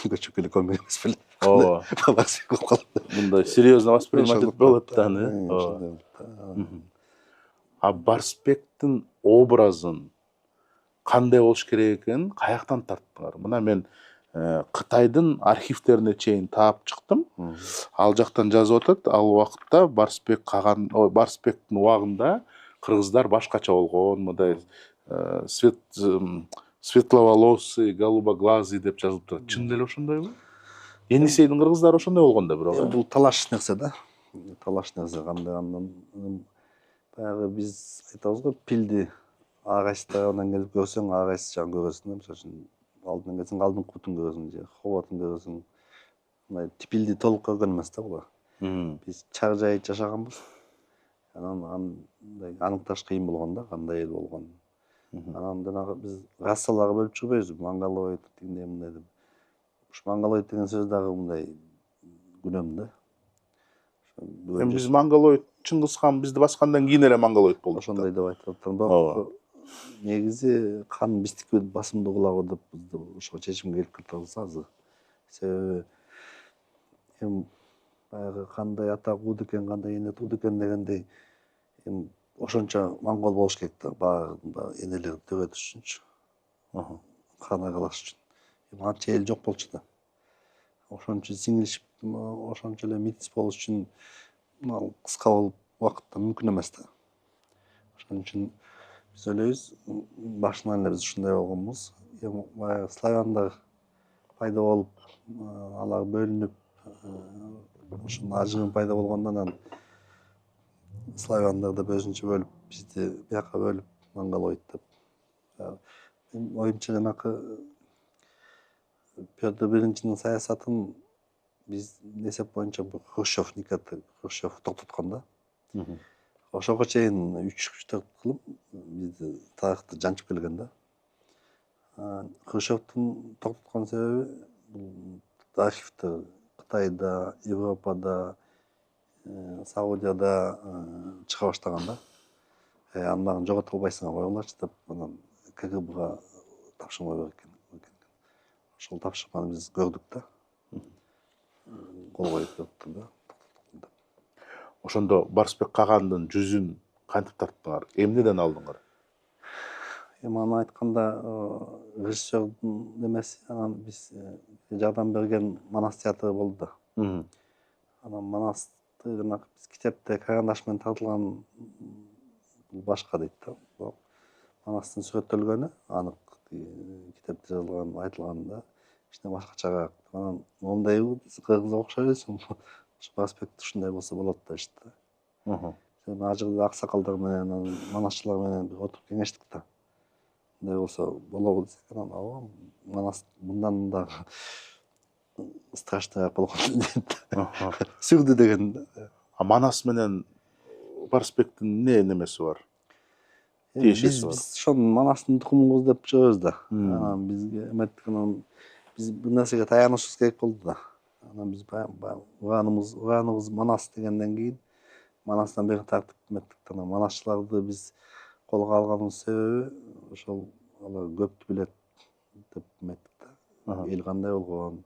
Көчүп эле комик эмес беле. Ооба. Барсбек кылып калат. Мындай серьезно воспринимать болот да аны. А Барсбектин образын кандай болуш керек экенин каяктан тарттыңар? Мына мен Кытайдын архивтерине чейин таап чыктым. Ал жактан жазып атат, ал убакытта Барсбектин убагында кыргыздар башкача болгон, мындай светловолосый, голубоглазый деп жазылып турат. Чын эле ошондойбу? Енисейдин кыргыздары ошондой болгон да бирок. Бул талаш нерсе да. Талаш нерсе кандай андан баягы биз айтабыз го, пилди ар кайсы тарабынан келип көрсөң, ар кайсы жагын көрөсүң да. Мисалы үчүн алдынан келсең, алдын кутун көрөсүң, же хоботун көрөсүң. Мындай пилди толук көргөн эмес да булар. Биз чар жай жашаганбыз. Анан андай аныкташ кыйын болгон да, кандай эл болгонун. Анан жанагы биз рассаларга бөлүп жүрбөйбүз, монголоид тигиндей мындай деп. Ушу монголоид деген сөз дагы мындай күнөм да. Эми биз монголоид, Чыңгызхан бизди баскандан кийин эле монголоид болдук. Ошондой деп айтып атам. Бирок негизи кан биздики басымдуулабы деп биз ошого чечимге келип калабыз азыр. Себеби эми баягы кандай ата кууду экен, кандай эне тууду экен дегендей эми ошончо монгол болуш керек да, баары энелерди төрөтүш үчүнчү. Кан аралаш үчүн. Эми анча эл жок болчу да. Ошон үчүн сиңилишип, ошончо эле митис болуш үчүн кыска болуп убакытта мүмкүн эмес да. Ошон үчүн биз ойлойбуз, башынан эле биз ушундай болгонбуз. Эми баягы славяндар пайда болуп, алар бөлүнүп, ушунун ажыгын пайда болгондон анан славяндар деп өзүнчө бөлүп, бизди бияка бөлүп, монголоид деп. Менин оюмча жанакы Петр Биринчинин саясатын биз эсеп боюнча Хрущев токтоткон да. Ошого чейин 3-4 кылым бизди тарыхты жанчып келген да. Хрущевдун токтоткон себеби бул архивтер Кытайда, Европада, Саудияда чыга баштаган да. Анын баарын жогото албайсыңар, койгулачы деп анан КГБга тапшырма берген. ошол тапшырманы биз көрдүк да. Кол коюп көрдүк да. Ошондо Барсбек Кагандын жүзүн кантип тарттыңар? Эмнеден алдыңар? Эми аны айтканда режиссердун эмеси, анан биз жардам берген Манас театры болду да. Анан Манасты жанагы биз китепте карандаш менен тартылган бул башка дейт да. Бирок Манастын сүрөттөлгөнү анык китепте жазылган, айтылганда кичине башкачараак. Анан мондайбы кыргызга окшойбуз. Ошо Барсбекте ушундай болсо болот дешти да. Ар жерде аксакалдар менен, манасчылар менен отуруп кеңештик да. Мындай болсо болобу десек, анан ооба Манас мындан да страшныйраак болгон дейт. Сүрдү деген. А Манас менен Барсбектин эмне немеси бар? Биз ошону Манастын тукумубуз деп жүрөбүз да. Анан бизге эметтик, анан биз бул нерсеге таянышыбыз керек болду да. Анан биз ураныбыз Манас дегенден кийин Манастан бери тартып эметтик. Анан манасчыларды биз колго алганыбыз себеби ошол алар көптү билет деп эметтик да. Эл кандай болгон,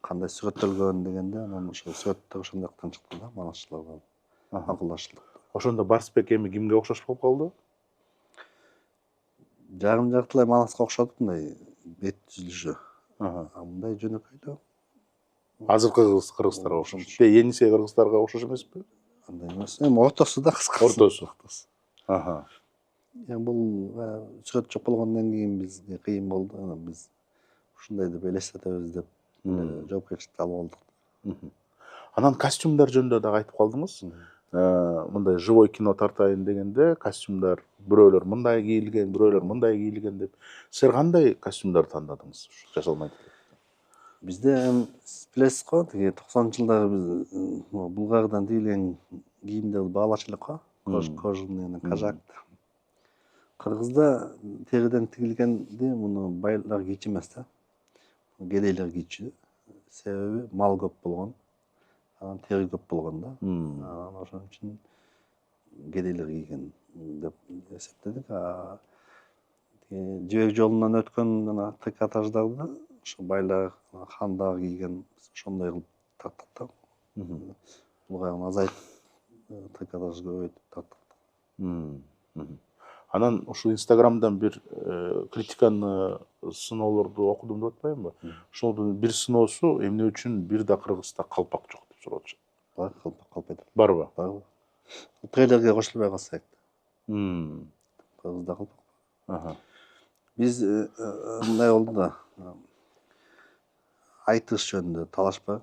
кандай сүрөттөлгөн дегенде, анан ошол сүрөттөр ошондоктон чыкты да, манасчыларга акылдашылдык. Ошондо Барсбек эми кимге окшош болуп калды? Жарым жартылай Манаска окшоду, мындай бет түзүлүшү. Мындай жөнөкөй да. Азыркы кыргыздарга окшош. Енисе кыргыздарга окшош эмеспи? Андай эмес. Эми ортосу да кыскасы. Ортосу. Эми бул сүрөт жок болгондон кийин бизге кыйын болду. Анан биз ушундай деп элестетебиз деп жоопкерчиликти алып алдык. Анан костюмдар жөнүндө дагы айтып калдыңыз. Мындай живой кино тартайын дегенде костюмдар бирөөлөр мындай кийилген, бирөөлөр мындай кийилген деп. Силер кандай костюмдар тандадыңыз жасалмай? Бизде билесиз го, тиги 90-жылдары биз Булгардан тигилген кийимдерди баалачу элек го. Кожаный кажак. Кыргызда териден тигилгенди муну байлар кийчү эмес да. Кедейлер кийчү. Себеби мал көп болгон. Анан тери көп болгон да. Анан ошон үчүн кедейлер кийген деп эсептедик. Жибек жолунан өткөн жана трикотаждарды ошо байлар, хандар кийген, ошондой кылып тарттык да. Булгарын азайтып трикотаж көбөйтүп тарттык. Анан ушул Инстаграмдан бир критиканы сыноолорду окудум деп атпаймынбы? Ошолдун бир сыноосу эмне үчүн бир да Кыргызда калпак жок деп сурап атышат. Калпак. Барбы? Барбы. Трейлерге кошулбай калса керек. Кыргызда калпак. Биз мындай болду да. Айтыш жөнүндө талаш бар.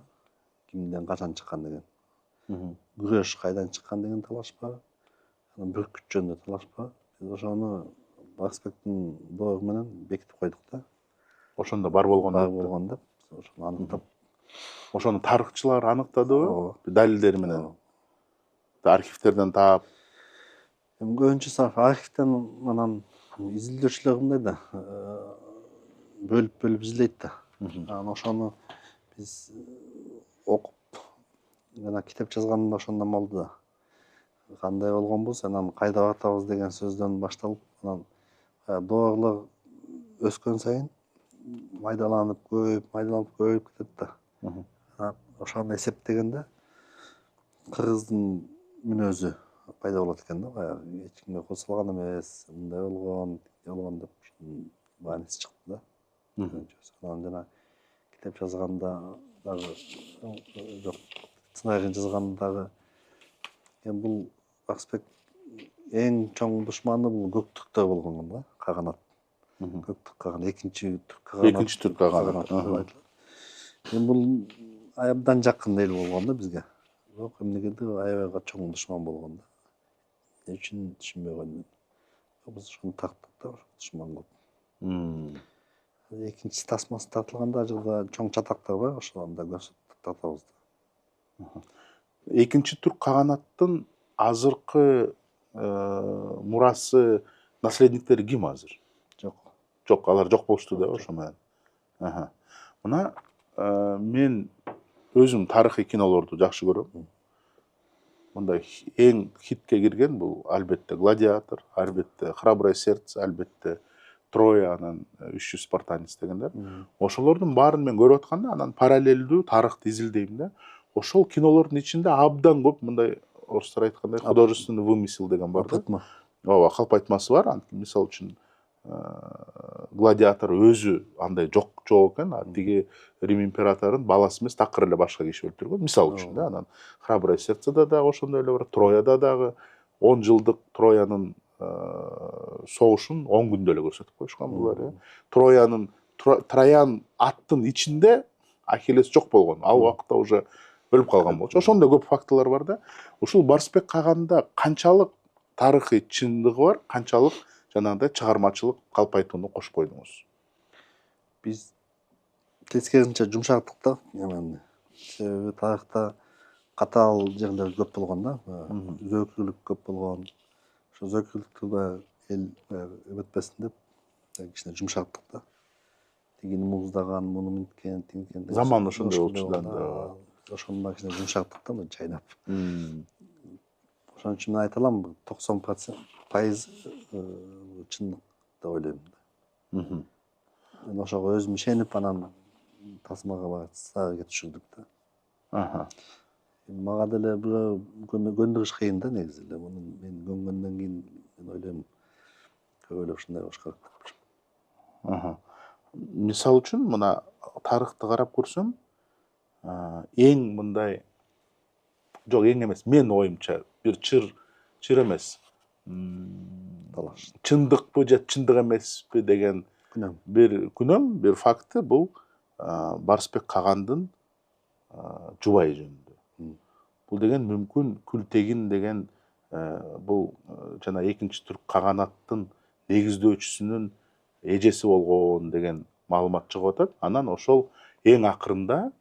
Кимден качан чыккан деген. Күрөш кайдан чыккан деген талаш бар. Анан бүркүт жөнүндө талаш бар. Биз ошону Барсбектин доору менен бекитип койдук да. Ошондо бар болгон деп, ошону аныктап. Ошону тарыхчылар аныктадыбы? Далилдери менен. Архивтерден таап. Эми көбүнчөсү архивден анан изилдөөчүлөр мындай да, бөлүп изилдейт да. Анан ошону биз окуп жана китеп жазганда ошондон болду да. Кандай болгонбуз, анан кайда баратабыз деген сөздөн башталып, анан доорлор өскөн сайын майдаланып көбөйүп кетет да. Ошону эсептегенде кыргыздын мүнөзү пайда болот экен да. Баягы эч кимге кошулган эмес, мындай болгон деп бааниси чыкты да. Анан жана китеп жазганда дагы жок, сценарий жазганда дагы бул Барсбек эң чоң душманы бул көк түрктөр болгон да, каганат. Көк түрк каганат, экинчи түрк каганат. Эми бул абдан жакын эл болгон да бизге. Бирок эмнегедир аябай чоң душман болгон да. Эмне үчүн түшүнбөй койдум. Биз ошону тарттык да, душман кылып. Экинчи тасмасы тартылганда жерде чоң чатактар бар, ошондо көрсөтүп тартабыз да. Экинчи түрк каганаттын азыркы мурасы, наследниктери ким азыр? Жок, алар жок болушту да ошо менен. Мына мен өзүм тарыхый кинолорду жакшы көрөм. Мындай эң хитке кирген бул албетте Гладиатор, албетте Храброе сердце, албетте Троя, анан 300 спартанец дегендер. Ошолордун баарын мен көрүп атканда анан параллелдүү тарыхты изилдейм да. Ошол кинолордун ичинде абдан көп мындай орустар айткандай художественный вымысел деген бар да. Ооба, калп айтмасы бар. Мисалы үчүн гладиатор өзү андай жок экен, тиги Рим императорун баласы эмес, такыр эле башка киши өлтүргөн. Мисалы үчүн да, анан Храброе сердцеда дагы ошондой эле бар. Трояда дагы 10 жылдык Троянын согушун 10 күндө эле көрсөтүп коюшкан булар. Троянын Троян аттын ичинде Ахиллес жок болгон. Ал убакта уже өлүп калган болчу. Ошондой көп фактылар бар да. Ушул Барсбек Каганда канчалык тарыхый чындыгы бар, канчалык жанагындай чыгармачылык калп айтууну кошуп койдуңуз? Биз тескерисинче жумшактык да. Себеби тарыхта катаал жерлер көп болгон да. Зөөкүрлүк көп болгон. Ошо зөөкүрлүктү эл эметпесин деп кичине жумшактык да. Тигини муздаган, муну мынткен, тинткен. Заман ошондой болчу да. Ошондо кичине жумшактык да, чайнап. Ошон үчүн мен айта алам, 90% чындык деп ойлойм да. Мен ошого өзүм ишенип, анан тасмага барып сага түшүрдүк да. Мага деле көндүрүш кыйын да негизи эле. Муну мен көнгөндөн кийин мен ойлойм, көп эле ушундай болуш керек деп. Мисалы үчүн мына тарыхты карап көрсөм, эң мындай жок, эң эмес, мен оюмча бир чыр эмес. Чындыкпы же чындык эмеспи деген бир күнөм, бир факты бул Барсбек Кагандын жубайы жөнүндө. Бул деген мүмкүн Күлтегин деген бул жана экинчи түрк каганаттын негиздөөчүсүнүн эжеси болгон деген маалымат чыгып атат. Анан ошол эң акырында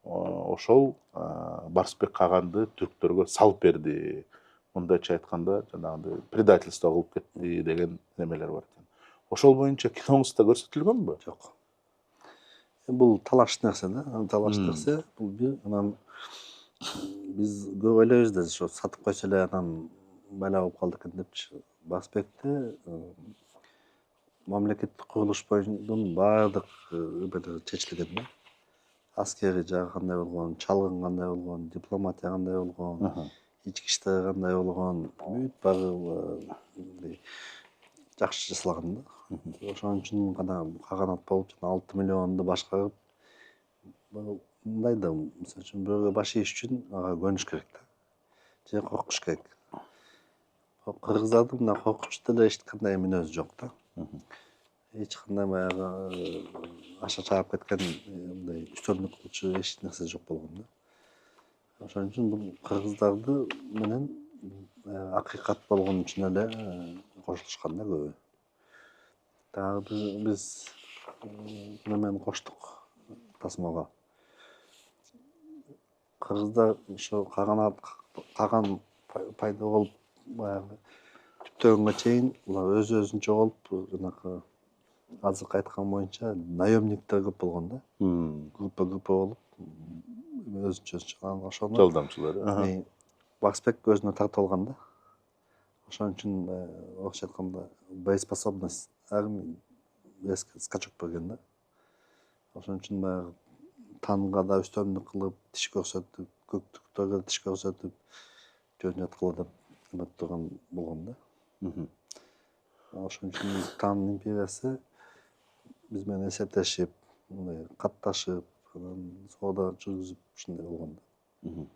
ошол Барсбек Каганды түрктөргө салып берди. Мындайча айтканда, жанагындай предательство кылып кетти деген немелер бар экен. Ошол боюнча киноңузда көрсөтүлгөнбү? Жок. Бул талаш нерсе да. Талаш нерсе бул бир, анан биз көп ойлойбуз да, ошо сатып койсо эле анан байла болуп калды экен депчи. Барсбекти мамлекеттик курулуш боюнча баардык ыбырлары чечилген да. Аскери жагы кандай болгон, чалгын кандай болгон, дипломатия кандай болгон, ички иштер кандай болгон, бүт баары жакшы жасалган да. Ошон үчүн гана каганат болуп, 6 миллионду башкарып, мындай да, мисалы үчүн бирөөгө баш ийиш үчүн ага көнүш керек да. Же коркуш керек. Кыргыздардын мына коркунуч деле эч кандай мүнөзү жок да. Эч кандай баягы аша чаап кеткен мындай үстөмдүк кылчу эч нерсе жок болгон да. Ошон үчүн бул кыргыздарды менен акыйкат болгон үчүн эле кошулушкан да көбү. Дагы биз немен коштук тасмага. Кыргыздар ошо Каган пайда болуп баягы түптөгөнгө чейин улар өзүнчө болуп, жанагы азыркы айткан боюнча наемниктер көп болгон да. Группа болуп, өзүнчө ошону Жалдамчылар. Барсбек өзүнө тартып алган да. Ошон үчүн орусча айтканда боеспособность резко скачок берген да. Ошон үчүн баягы танга да үстөмдүк кылып, тиш көрсөтүп, көктүктөргө тиш көрсөтүп, жөн жаткыла деп эметип турган болгон да. Ошон үчүн Тан империясы биз менен эсептешип, мындай катташып, соода жүргүзүп ушундай болгон да.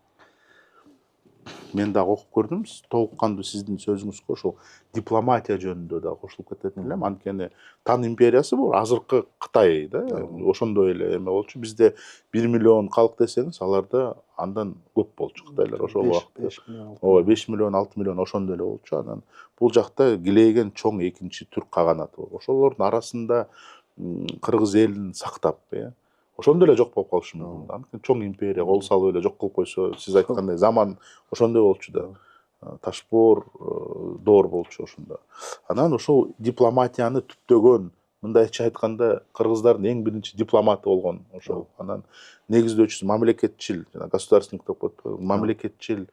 Мен дагы окуп көрдүм, толук кандуу сиздин сөзүңүзгө ошол дипломатия жөнүндө да кошулуп кетет элем. Анткени Тан империясы бул азыркы Кытай да, ошондой эле эме болчу. Бизде 1 миллион калк десеңиз, аларда андан көп болчу Кытайлар ошол убакта. 5 миллион, 6 миллион ошондой эле болчу. Анан бул жакта килейген чоң экинчи түрк каганаты бар. Ошолордун арасында кыргыз элин сактап, ошондой эле жок болуп калышы мүмкүн. Анткени чоң империя кол салып эле жок кылып койсо, сиз айткандай заман ошондой болчу да. Ташпор, доор болчу ошондо. Анан ошол дипломатияны түптөгөн, мындайча айтканда, кыргыздардын эң биринчи дипломаты болгон ошол. Анан негиздөөчүсү мамлекетчил, жана государственник деп коет, мамлекетчил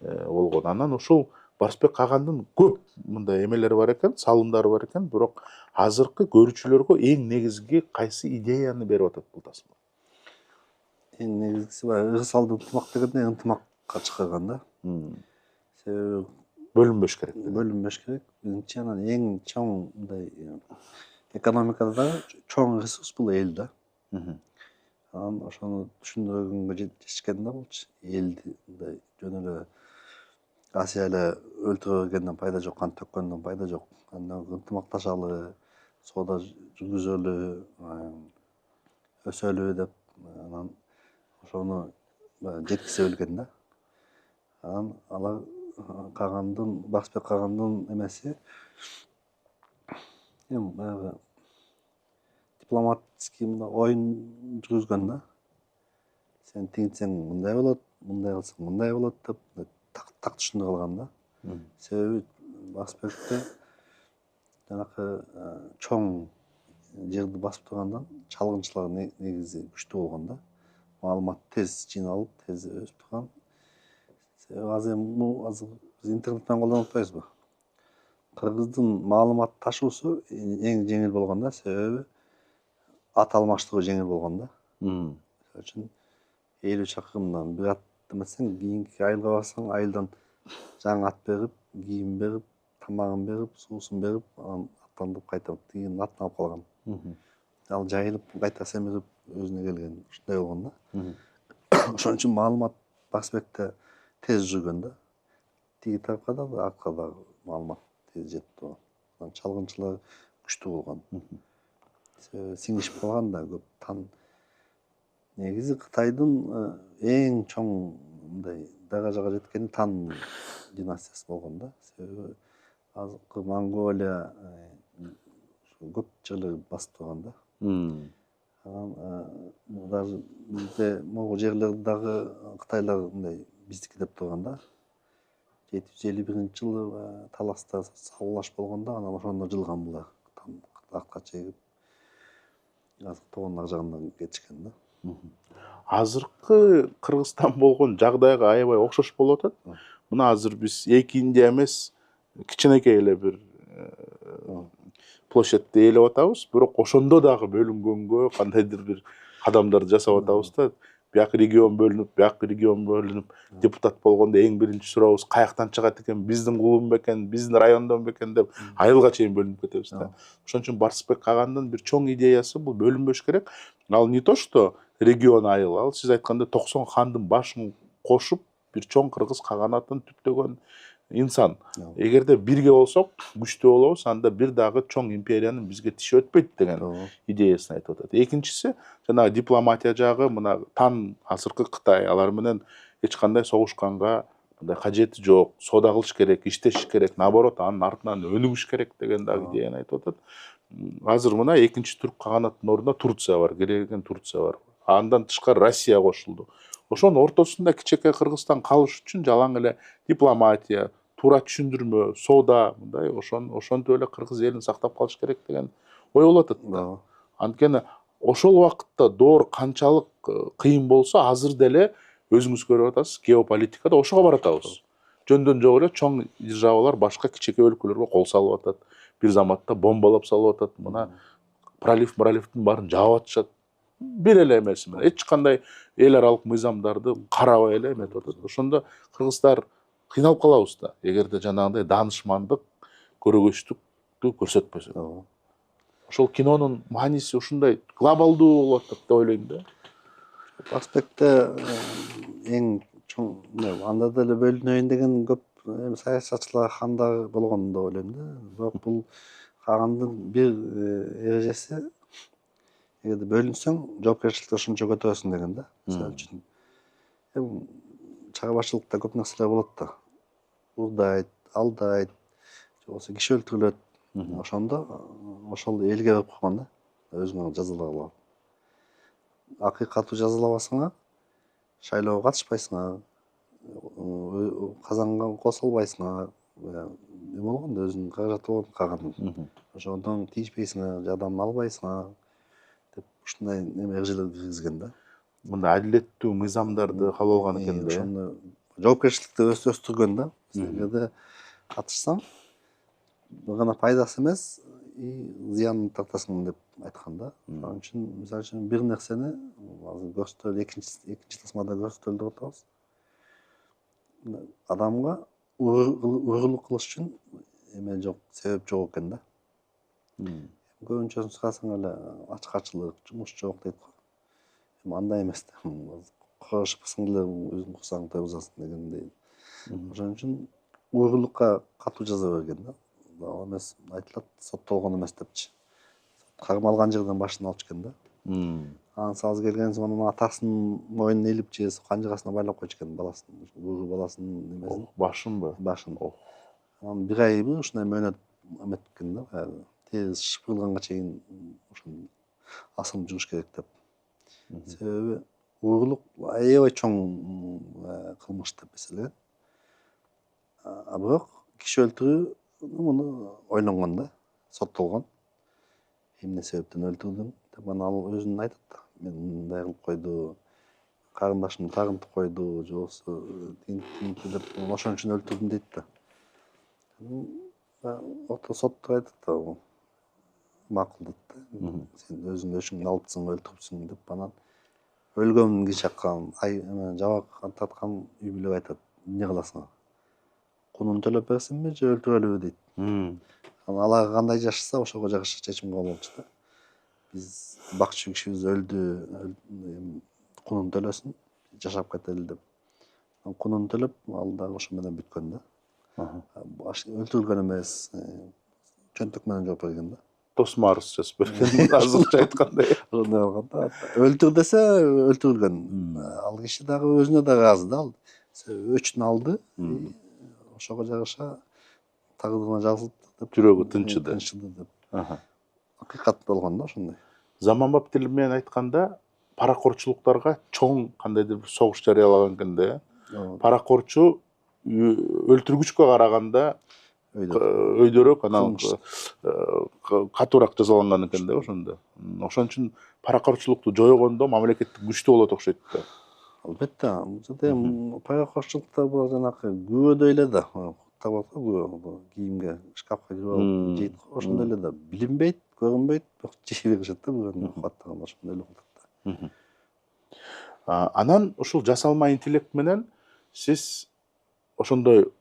болгон. Анан ошол Барысбек Кагандын көп мындай эмелери бар экен, салымдары бар экен, бирок азыркы көрүүчүлөргө эң негизги кайсы идеяны берип атат бул тасма? Эң негизгиси баягы ырыс алды ынтымак дегенде ынтымакка чакырган да. Себеби Бөлүнбөш керек. бөлүнбөш керек. Биринчи анан эң чоң мындай экономикада дагы чоң ресурс бул эл да. Анан ошону түшүндүргөнгө жетишкен да болчу. Элди мындай жөн эле асия эле өлтүрө бергенден пайда жок, кан төккөндөн пайда жок. Андан ынтымакташалы, соода жүргүзөлү, өсөлү деп анан ошону жеткизе билген да. Анан алар Барысбек Кагандын эмеси баягы дипломатский оюн жүргүзгөн да. Сен тигинтсең мындай болот, мындай кылсаң мындай болот деп так түшүндүрө алган да. Себеби Барысбекте жанакы чоң жерди басып тургандан чалгынчылар негизи күчтүү болгон да. Маалымат тез жыйналып, тез өсүп турган. Себеби азыр биз интернет менен колдонуп атпайбызбы? Кыргыздын маалымат ташуусу эң жеңил болгон да, себеби ат алмаштыруу жеңил болгон да. Ошон үчүн 50 чакырымдан бир ат демесең, кийинки айылга барсаң, айылдан жаңы ат берип, кийим берип, тамагын берип, суусун берип, анан аттандырып кайтып, тигинин атын алып калган. Ал жайылып, кайта семирип, өзүнө келген, ушундай болгон да. Ошон үчүн маалымат Барысбекте тез жүргөн да. Тиги тарапка да, артка да маалымат тез жетти. Чалгынчылар күчтүү болгон. Сиңишип калган да көп. Негизи Кытайдын эң чоң мындай даражага жеткени Тан династиясы болгон да. Себеби азыркы Монголия көп жерлерди басып турган да. Анан даже бизде могу жерлерди дагы Кытайлар мындай биздики деп турган да. 751-жылы таласта салгылаш болгондо анан ошондо жылган булар. Артка чегип азыр тоонун ар жагынан кетишкен да. Азыркы Кыргызстан болгон жагдайга аябай окшош болуп атат. Мына азыр биз эки Индия эмес, кичинекей эле бир площадьты ээлеп атабыз, бирок ошондо дагы бөлүнгөнгө кандайдыр бир кадамдарды жасап атабыз да. Бияк регион бөлүнүп, депутат болгондо эң биринчи сурообуз каяктан чыгат экен, биздин клубун бекен, биздин райондон бекен деп айылга чейин бөлүнүп кетебиз да. Ошон үчүн Барысбек Кагандын бир чоң идеясы бул бөлүнбөш керек. Ал не то что регион айыл, ал сиз айткандай 90 хандын башын кошуп бир чоң кыргыз каганатын түптөгөн инсан. Эгерде бирге болсок, күчтүү болобуз, анда бир дагы чоң империянын бизге тиши өтпөйт деген идеясын айтып атат. Экинчиси, жанагы дипломатия жагы, мына Тан азыркы Кытай, алар менен эч кандай согушканга мындай кажети жок, соода кылыш керек, иштеш керек, наоборот, анын артынан өнүгүш керек деген дагы идеяны айтып атат. Азыр мына экинчи түрк каганаттын ордуна Турция бар, кереген Турция бар. Андан тышкары Россия кошулду. Ошонун ортосунда кичекей Кыргызстан калыш үчүн жалаң эле дипломатия, туура түшүндүрмө, соода, мындай ошентип эле кыргыз элин сактап калыш керек деген ой болуп атат. Анткени ошол убакытта доор канчалык кыйын болсо, азыр деле өзүңүз көрүп атасыз, геополитикада ошого баратабыз. Жөндөн жок эле чоң державалар башка кичекей өлкөлөргө кол салып атат. Бир заматта бомбалап салып атат. Мына проливтин баарын жаап атышат. Бир эле эмеси менен эч кандай эл аралык мыйзамдарды карабай эле эметип атат. Ошондо кыргыздар кыйналып калабыз да, эгерде жанагындай даанышмандык, көрөгөчтүктү көрсөтпөсөк. Ошол кинонун мааниси ушундай глобалдуу болуп атат деп ойлойм да. Барысбекте эң чоң анда деле бөлүнөйүн деген көп саясатчылар, хандар болгон деп ойлойм да. Бирок бул Кагандын бир эрежеси, эгерде бөлүнсөң, жоопкерчиликти ошончо көтөрөсүң деген да. Мисалы үчүн чарбачылыкта көп нерселер болот да. Урдайт, алдайт, же болбосо киши өлтүрүлөт. Ошондо ошол элге берип койгон да, өзүңөр жазалап алып. Акыйкаттуу жазалабасаңар, шайлоого катышпайсыңар, казанга кол салбайсыңар, эме болгон да, өзүнүн каражаты болгон Кагандын. Ошондон тийишпейсиңер, жардамын албайсыңар деп ушундай эрежелерди киргизген да. Мындай адилеттүү мыйзамдарды кабыл алган экен да. Ошону жоопкерчиликти өстүргөн да. Эгерде катышсаң бул гана пайдасы эмес зыянын тартасың деп айткан да. Ошон үчүн мисалы үчүн бир нерсени азыр көрсөтөлү экинчи тасмада көрсөтөлү деп атабыз. Адамга угурлук кылыш үчүн эме жок, себеп жок экен да. Көбүнчөсүн сурасаң эле ачкачылык, жумуш жок дейт го. Эми андай эмес да. Кошупсаң деле өзүң курсаң той бузасың дегендей. Ошон үчүн угурлукка катуу жаза берген да. Ал эмес айтылат, соттолгон эмес депчи. Кармалган жерден башын алып чыккен да. Анын сазы келген соң анын атасынын мойнуна илип же канжыгасына байлап койчу экен баласын, угур баласынын немесин. Башынбы? Башын. Анан бир айбы ушундай мөөнөт эметкен да. Баягы терис шыпырылганга чейин ошону асылып жүрүш керек деп. Себеби угурлук аябай чоң кылмыш деп эсептелген. А бирок киши өлтүрүү муну ойлонгон да, соттолгон. Эмне себептен өлтүрдүң деп анан ал өзүн айтат да. Мен мындай кылып койду, карындашымды тагынтып койду, же болбосо тинтти деп ошон үчүн өлтүрдүм дейт да. Сотто айтат да, макул дейт да. Сен өзүң өчүңдү алыпсың, өлтүрүпсүң деп анан өлгөн киши аккан, жабак тарткан үй бүлө айтат, эмне кыласың? Кунун төлөп берсинби же өлтүрөлүбү дейт. Анан алар кандай жашаса ошого жакшы чечим кабыл болчу да. Биз бакчы кишибиз өлдү, кунун төлөсүн, жашап кетели деп. Кунун төлөп, ал дагы ошо менен бүткөн да. Өлтүрүлгөн эмес, чөнтөк менен жооп берген да. Тосмарыс жазып берген, азыркы айткандай. Өлтүр десе өлтүрүлгөн. Ал киши дагы өзүнө да ыраазы да. Өчүн алды, ошого жараша тагдырына жазылды деп. Жүрөгү тынчыды. Тынчыды деп. Акыйкат болгон да ошондой. Заманбап тили менен айтканда, паракорчулуктарга чоң кандайдыр бир согуш жарыялаган экен да. Паракорчу өлтүргүчкө караганда өйдөрөөк, анан катуураак жазаланган экен да ошондо. Ошон үчүн паракорчулукту жойгондо мамлекеттик күчтүү болот окшойт да. Албетте, паракорчулукта бул жанакы күбөдөй эле да. Табат го кийимге, шкафка кирип алып жейт го. Ошондой эле да. Билинбейт, көрүнбөйт, бирок жей беришет да бирөөнү каттаган ошондой эле кылат да. Анан ушул жасалма интеллект менен сиз ошондой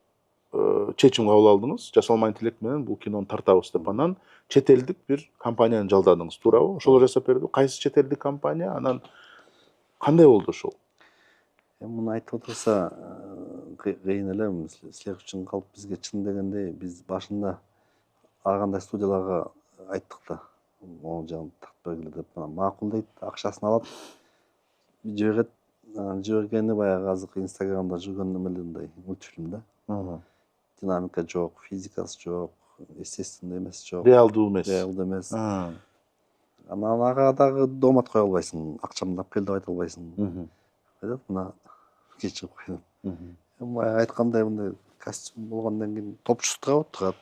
чечим кабыл алдыңыз. Жасалма интеллект менен бул кинону тартабыз деп. Анан чет элдик бир компанияны жалдадыңыз, туурабы? Ошолор жасап берди. Кайсы чет элдик компания? Анан кандай болду ошол? Муну айтып отурса кыйын эле. Силер үчүн калып бизге чын дегенде биз башында ар кандай студияларга айттык да. Могу жагын тартып бергиле деп. Макул дейт, акчасын алат, жиберет. Жибергени баягы азыркы Инстаграмда жүргөн эмелердей мультфильм да. Динамика жок, физикасы жок, естественный эмес жок. Реалдуу эмес. Реалдуу эмес. Анан ага дагы домат кое албайсың, акчамды алып кел деп айта албайсың. Айтат, мына кечирип кой деп. Баягы айткандай мындай костюм болгондон кийин топчусу турат,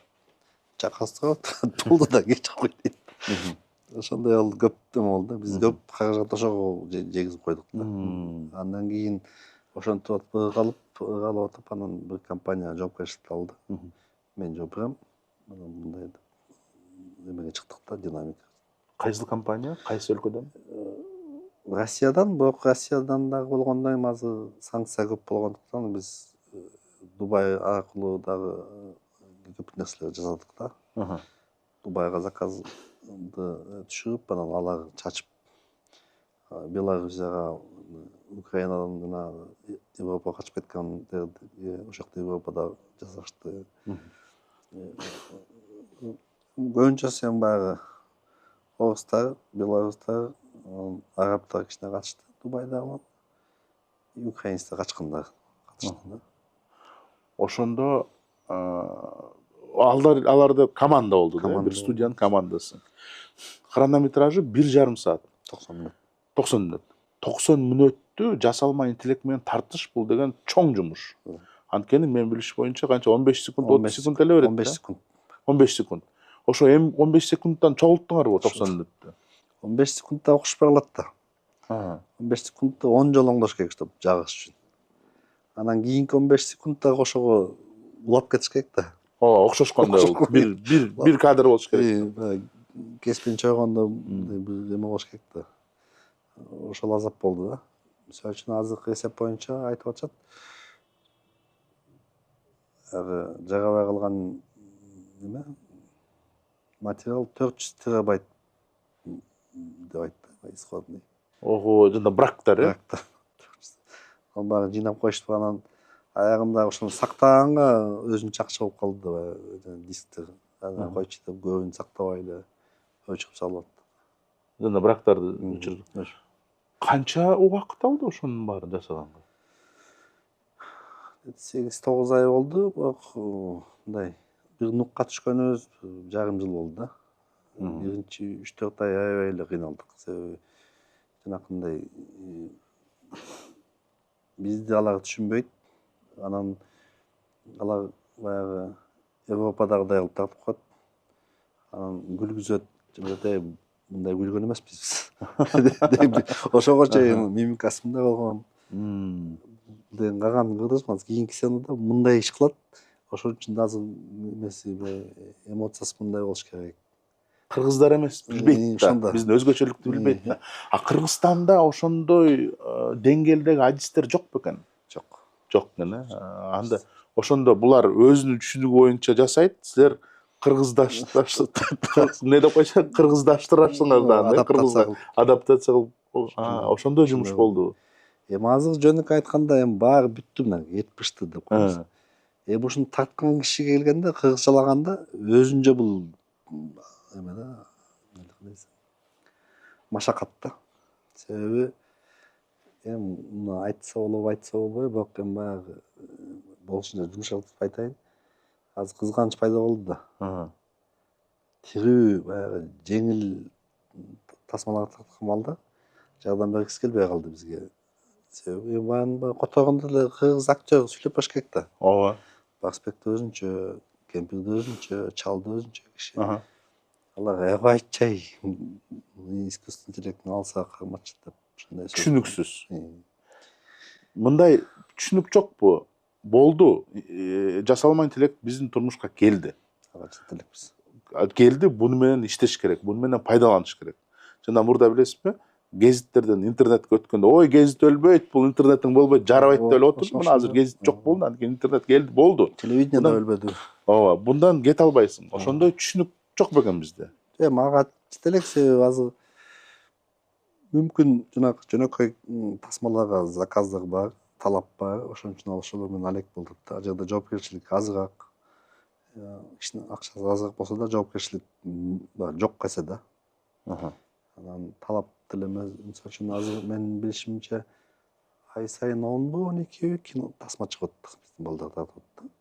жакасы турат, толду да кечирип кой дейт. Ошондой ал көп эме болду да. Биз көп каражат ошого жегизип койдук да. Андан кийин ошентип ыргалап атып, анан бир компания жоопкерчиликти алды. Мен жооп берем. Анан мындай эмеге чыктык да, динамика. Кайсы компания? Кайсы өлкөдөн? Россиядан, бирок Россиядан дагы болгондон кийин азыр санкция көп болгондуктан биз Дубай аркылуу дагы көп нерселер жасадык да. Дубайга заказды түшүрүп, анан алар чачып, Белоруссияга, Украинадан жана Европага качып кеткендерди ошол жакта Европада жасашты. Көбүнчөсү эми баягы орустар, белорустар, арабтар кичине катышты Дубайдагы. Украинецтер качкандар катышты да. Ошондо аларда команда болду да, бир студиянын командасы. Хронометражы 1,5 саат. 90 мүнөт. 90 мүнөт. 90 мүнөттү жасалма интеллект менен тартыш бул деген чоң жумуш. Анткени мен билиш боюнча канча 15 секунд, 30 секунд эле берет. 15 секунд. 15 секунд. Ошо эми 15 секундтан чогулттуңарбы 90 мүнөттү? 15 секундта окушпай калат да. 15 секундта 10 жолу оңдош керек, чтобы жагыш үчүн. Анан кийинки 15 секундта ошого улап кетиш керек да. Ооба, окшошкондой болду. Bir кадр болуш керек. Кеспен чойгондо бир эме болуш керек да. Ошол азап болду да. Мисалы үчүн азыркы эсеп боюнча айтып атышат. Жагабай калган неме материал 400 терабайт деп айтты исходный. Ого, жана брактар, Ал баары жыйнап коюшту, анан аягында ошону сактаганга өзүнчө акча болуп калды да, дисктер. Анан койчу деп көбүн сактабай эле өчүрүп салып атты. жана брактарды өчүрдү. Канча убакыт алды ошонун баарын жасаганга? 8-9 ай болду, бирок мындай бир нукка түшкөнүбүз жарым жыл болду да. Биринчи 3-4 ай аябай эле кыйналдык. Себеби жанакындай бизди алар түшүнбөйт. Анан алар баягы Европадагыдай кылып тартып коет. Анан күлгүзөт. Мындай күлгөн эмеспиз биз. Ошого чейин мимикасы мындай болгон. Деген каган кыргызбыз. Кийинки сценада мындай иш кылат. Ошон үчүн да азыр эмеси эмоциясы мындай болуш керек. Кыргыздар эмес, билбейт да. Биздин өзгөчөлүктү билбейт да. А Кыргызстанда ошондой деңгээлдеги адистер жок бекен? Жок экен, анда ошондо булар өзүнүн түшүнүгү боюнча жасайт, силер не деп коюшат, кыргыздаштырасыңар да, кыргыздар адаптация кылып, ошондой жумуш болду. Эми азыр жөнөкөй айтканда эми баары бүттү мына, жетпишти деп коебуз. Эми ушуну тарткан кишиге келгенде, кыргызчалаганда өзүнчө бул эме да, машакат да. Себеби эми муну айтса болобу, айтса болбойбу, бирок эми баягы болушунча жумшартып айтайын. Азыр кызганыч пайда болду да. Тирүү баягы жеңил тасмаларга тарткан балдар жардам бергиси келбей калды бизге. Себеби баягы которгондо эле кыргыз актер сүйлөп бериш керек да. Ооба. Барсбекти өзүнчө, Кемпирди өзүнчө, Чалды өзүнчө киши. Алар аябай айтчай искусственный интеллекттин алса карматчы деп ушундай түшүнүксүз. Мындай түшүнүк жокпу? Болду. Жасалма интеллект биздин турмушка келди. Келди, буну менен иштеш керек, буну менен пайдаланыш керек. Жана мурда билесизби? Гезиттерден интернетке өткөндө, ой, гезит өлбөйт, бул интернеттин болбойт, жарабайт деп элеп отуруп, мына азыр гезит жок болду, анан кийин интернет келди, болду. Телевидение да өлбөдү. Ооба, bundan кете албайсың. Ошондой түшүнүк жок бекен бизде. Мага жете элек, себеби азыр мүмкүн жанагы жөнөкөй тасмаларга заказдар бар, талап бар, ошон үчүн ошолор менен алек болдук да. Ал жерде жоопкерчилик азыраак, кишинин акчасы азыраак болсо да жоопкерчилик жок кесе да. Анан талап деле эмес, мисалы үчүн азыр менин билишимче ай сайын 10-12 кино тасма чыгып атат биздин балдар тартып атат.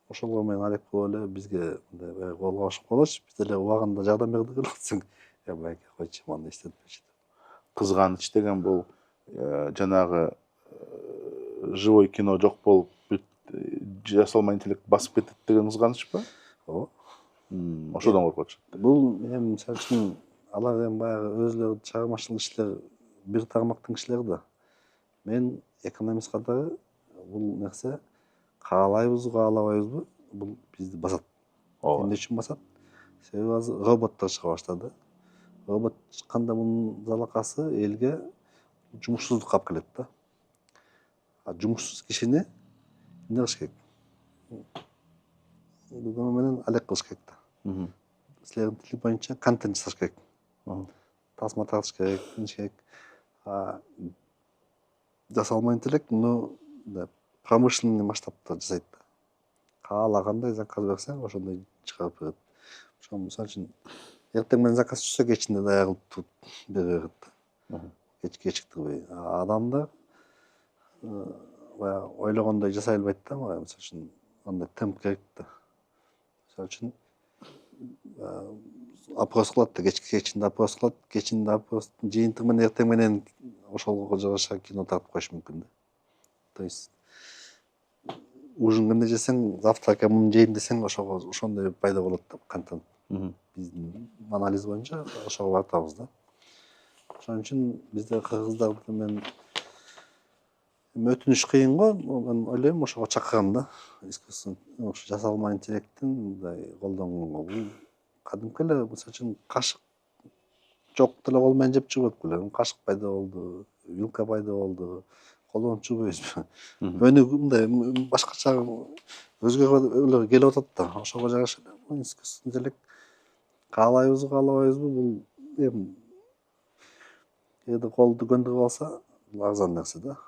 Ошолор менен алек болуп эле бизге мындай колго башып калыш, биз деле убагында жардам бердик эле атсаң, байке койчу, мындай иштетпечи деп. Кызганыч деген бул жанагы живой кино жок болуп жасалма интеллект басып кетет деген кызганычпы? Ооба. Ошодон коркуп атышат. Бул эми мисалы үчүн алар эми баягы өзүлөрү чыгармачылык иштер бир тармактын кишилери да. Мен экономист катары бул нерсе каалайбызбы, каалабайбызбы, бул бизди басат. Эмне үчүн басат? Себеби азыр роботтор чыга баштады. Робот чыкканда мунун залакасы элге жумушсуздук алып келет да. А жумушсуз кишини эмне кылыш керек? Бул менен алек кылыш керек да. Силердин тил боюнча контент жасаш керек. Тасма тартыш керек, кылыш керек. Жасалма интеллект муну промышленный масштабта жасайт да. Каалагандай заказ берсең, ошондой чыгарып берет. Ошон мисалы үчүн эртең менен заказ түшсө, кечинде даяр кылып бере берет да. Кечиктирбей. Адамдар баягы ойлогондой жасай албайт да, мисалы үчүн андай темп керек да. Мисалы үчүн опрос кылат да, кечинде опрос кылат, кечинде опрос жыйынтыгы менен эртең менен ошого жараша кино тартып коюш мүмкүн да. То есть ужин эмне жесең, завтракка муну жейм десең, ошого ошондой пайда болот да, контент. Биздин анализ боюнча ошого бартабыз да. Ошон үчүн бизде кыргыздарды мен Өтүнүш кыйын го, мен ойлойм ошого чакырган да. Искусственный ошо жасалма интеллекттин мындай колдонгонго. Бул кадимки эле мисалы үчүн кашык жок деле кол менен жеп жибеп белем. Кашык пайда болду, вилка пайда болду. Колдонуп жибейбизби? Өнүгүү мындай башкача өзгөгө келип атат да. Ошого жараша эле искусственный интеллект каалайбызбы, каалабайбызбы бул эми кээде колду көндүрүп алса, бул арзан нерсе да.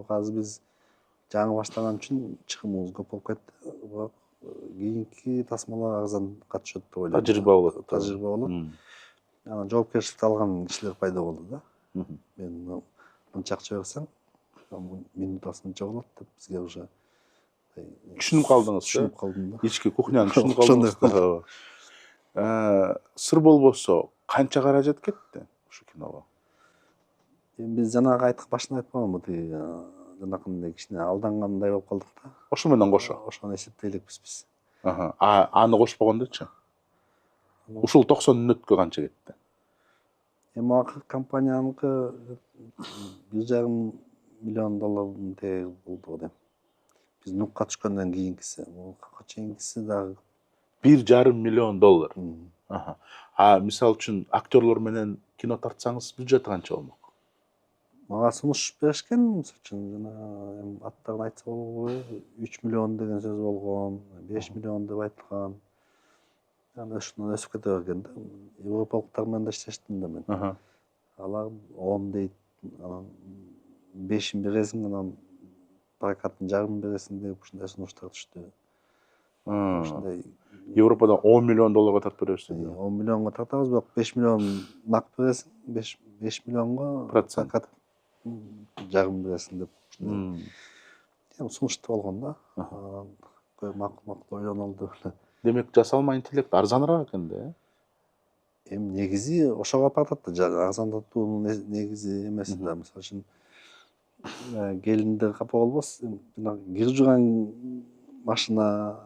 Азыр биз жаңы баштаган үчүн чыгымыбыз көп болуп кетти. Бирок кийинки тасмалар арзанга түшөт деп ойлойм. Тажрыйба болот. Тажрыйба болот. Анан жоопкерчиликти алган кишилер пайда болду да. Мен мынча акча берсең, минутасынча болот деп бизге уже Түшүнүп калдыңыз. түшүнүп калдым да. Ички кухняны түшүнүп калдыңыз. Сыр болбосо канча каражат кетти ушу киного? Эми биз жанагы башында айтпаганбы, тиги жанакындай кичине алдангандай болуп калдык да. Ошо менен кошо. Ошону эсептейлекпиз биз. Аны кошпогондочу? Ушул 90 мүнөткө канча кетти? Эми акыркы компанияныкы $1,5 миллион теги болду го дейм. Биз нукка түшкөндөн кийинкиси, мурункуга чейинкиси дагы $1,5 миллион. Мисалы үчүн актерлор менен кино тартсаңыз бюджети канча болмок? мага сунуш беришкен, мисалы үчүн жана эми аттарын айтса болобу, 3 миллион деген сөз болгон, 5 миллион деп айтылган. Анан ошондон өсүп кете берген да. Европалыктар менен да иштештим да мен. Алар 10 дейт, анан 5-ин бересиң, анан прокаттын жарымын бересиң деп ушундай сунуштар түштү. Ушундай Европада 10 миллион долларга тартып бересиз. 10 миллионго тартабыз, бирок 5 миллион нак бересиң, 5 миллионго Процент. прокат жарым бересиң деп ушундай. Эми сунуштуу болгон да. Макул ойлонолду эле. Демек жасалма интеллект арзаныраак экен да. Эми негизи ошого алып атат да. Арзандатуунун негизи эмеси да. Мисалы үчүн келиндер капа болбос, жана кир жууган машина,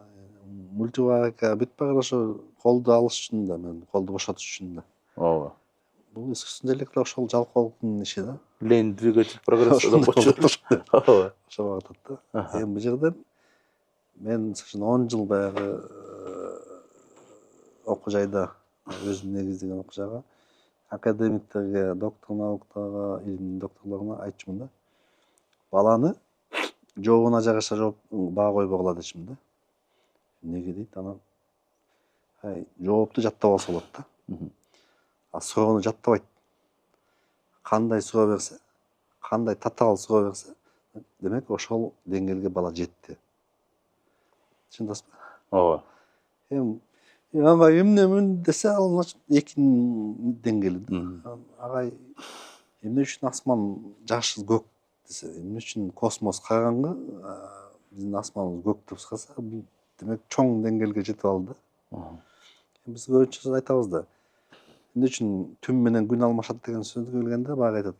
мультиварка бүт баары ошо колду алыш үчүн да, мен колду бошотуш үчүн да. Ооба. Бул искусственный интеллект ошол жалкоолуктун иши да. Лейн двигатель прогресс деп коечу. Ооба. Ошого атат да. Эми бул жерден мен мисалы үчүн 10 жыл баягы окуу жайда, өзүм негиздеген окуу жайга академиктерге, доктор науктага, илимдин докторлоруна айтчумун да. Баланы жообуна жараша жооп баа койбогула дечимин да. Неге дейт, анан жоопту жаттап алса болот да. Суроону жаттабайт. Кандай суроо берсе, кандай татаал суроо берсе, демек ошол деңгээлге бала жетти. Чындасызбы? Ооба. Эми агай эмнемин десе, ал значит экинин деңгээли да. Агай эмне үчүн асман жашыл көк десе, эмне үчүн космос караңгы, биздин асманыбыз көк деп чыкса, демек чоң деңгээлге жетип алды да. Биз көбүнчө айтабыз да. Эмне үчүн түн менен күн алмашат деген сөзгө келгенде баары айтат.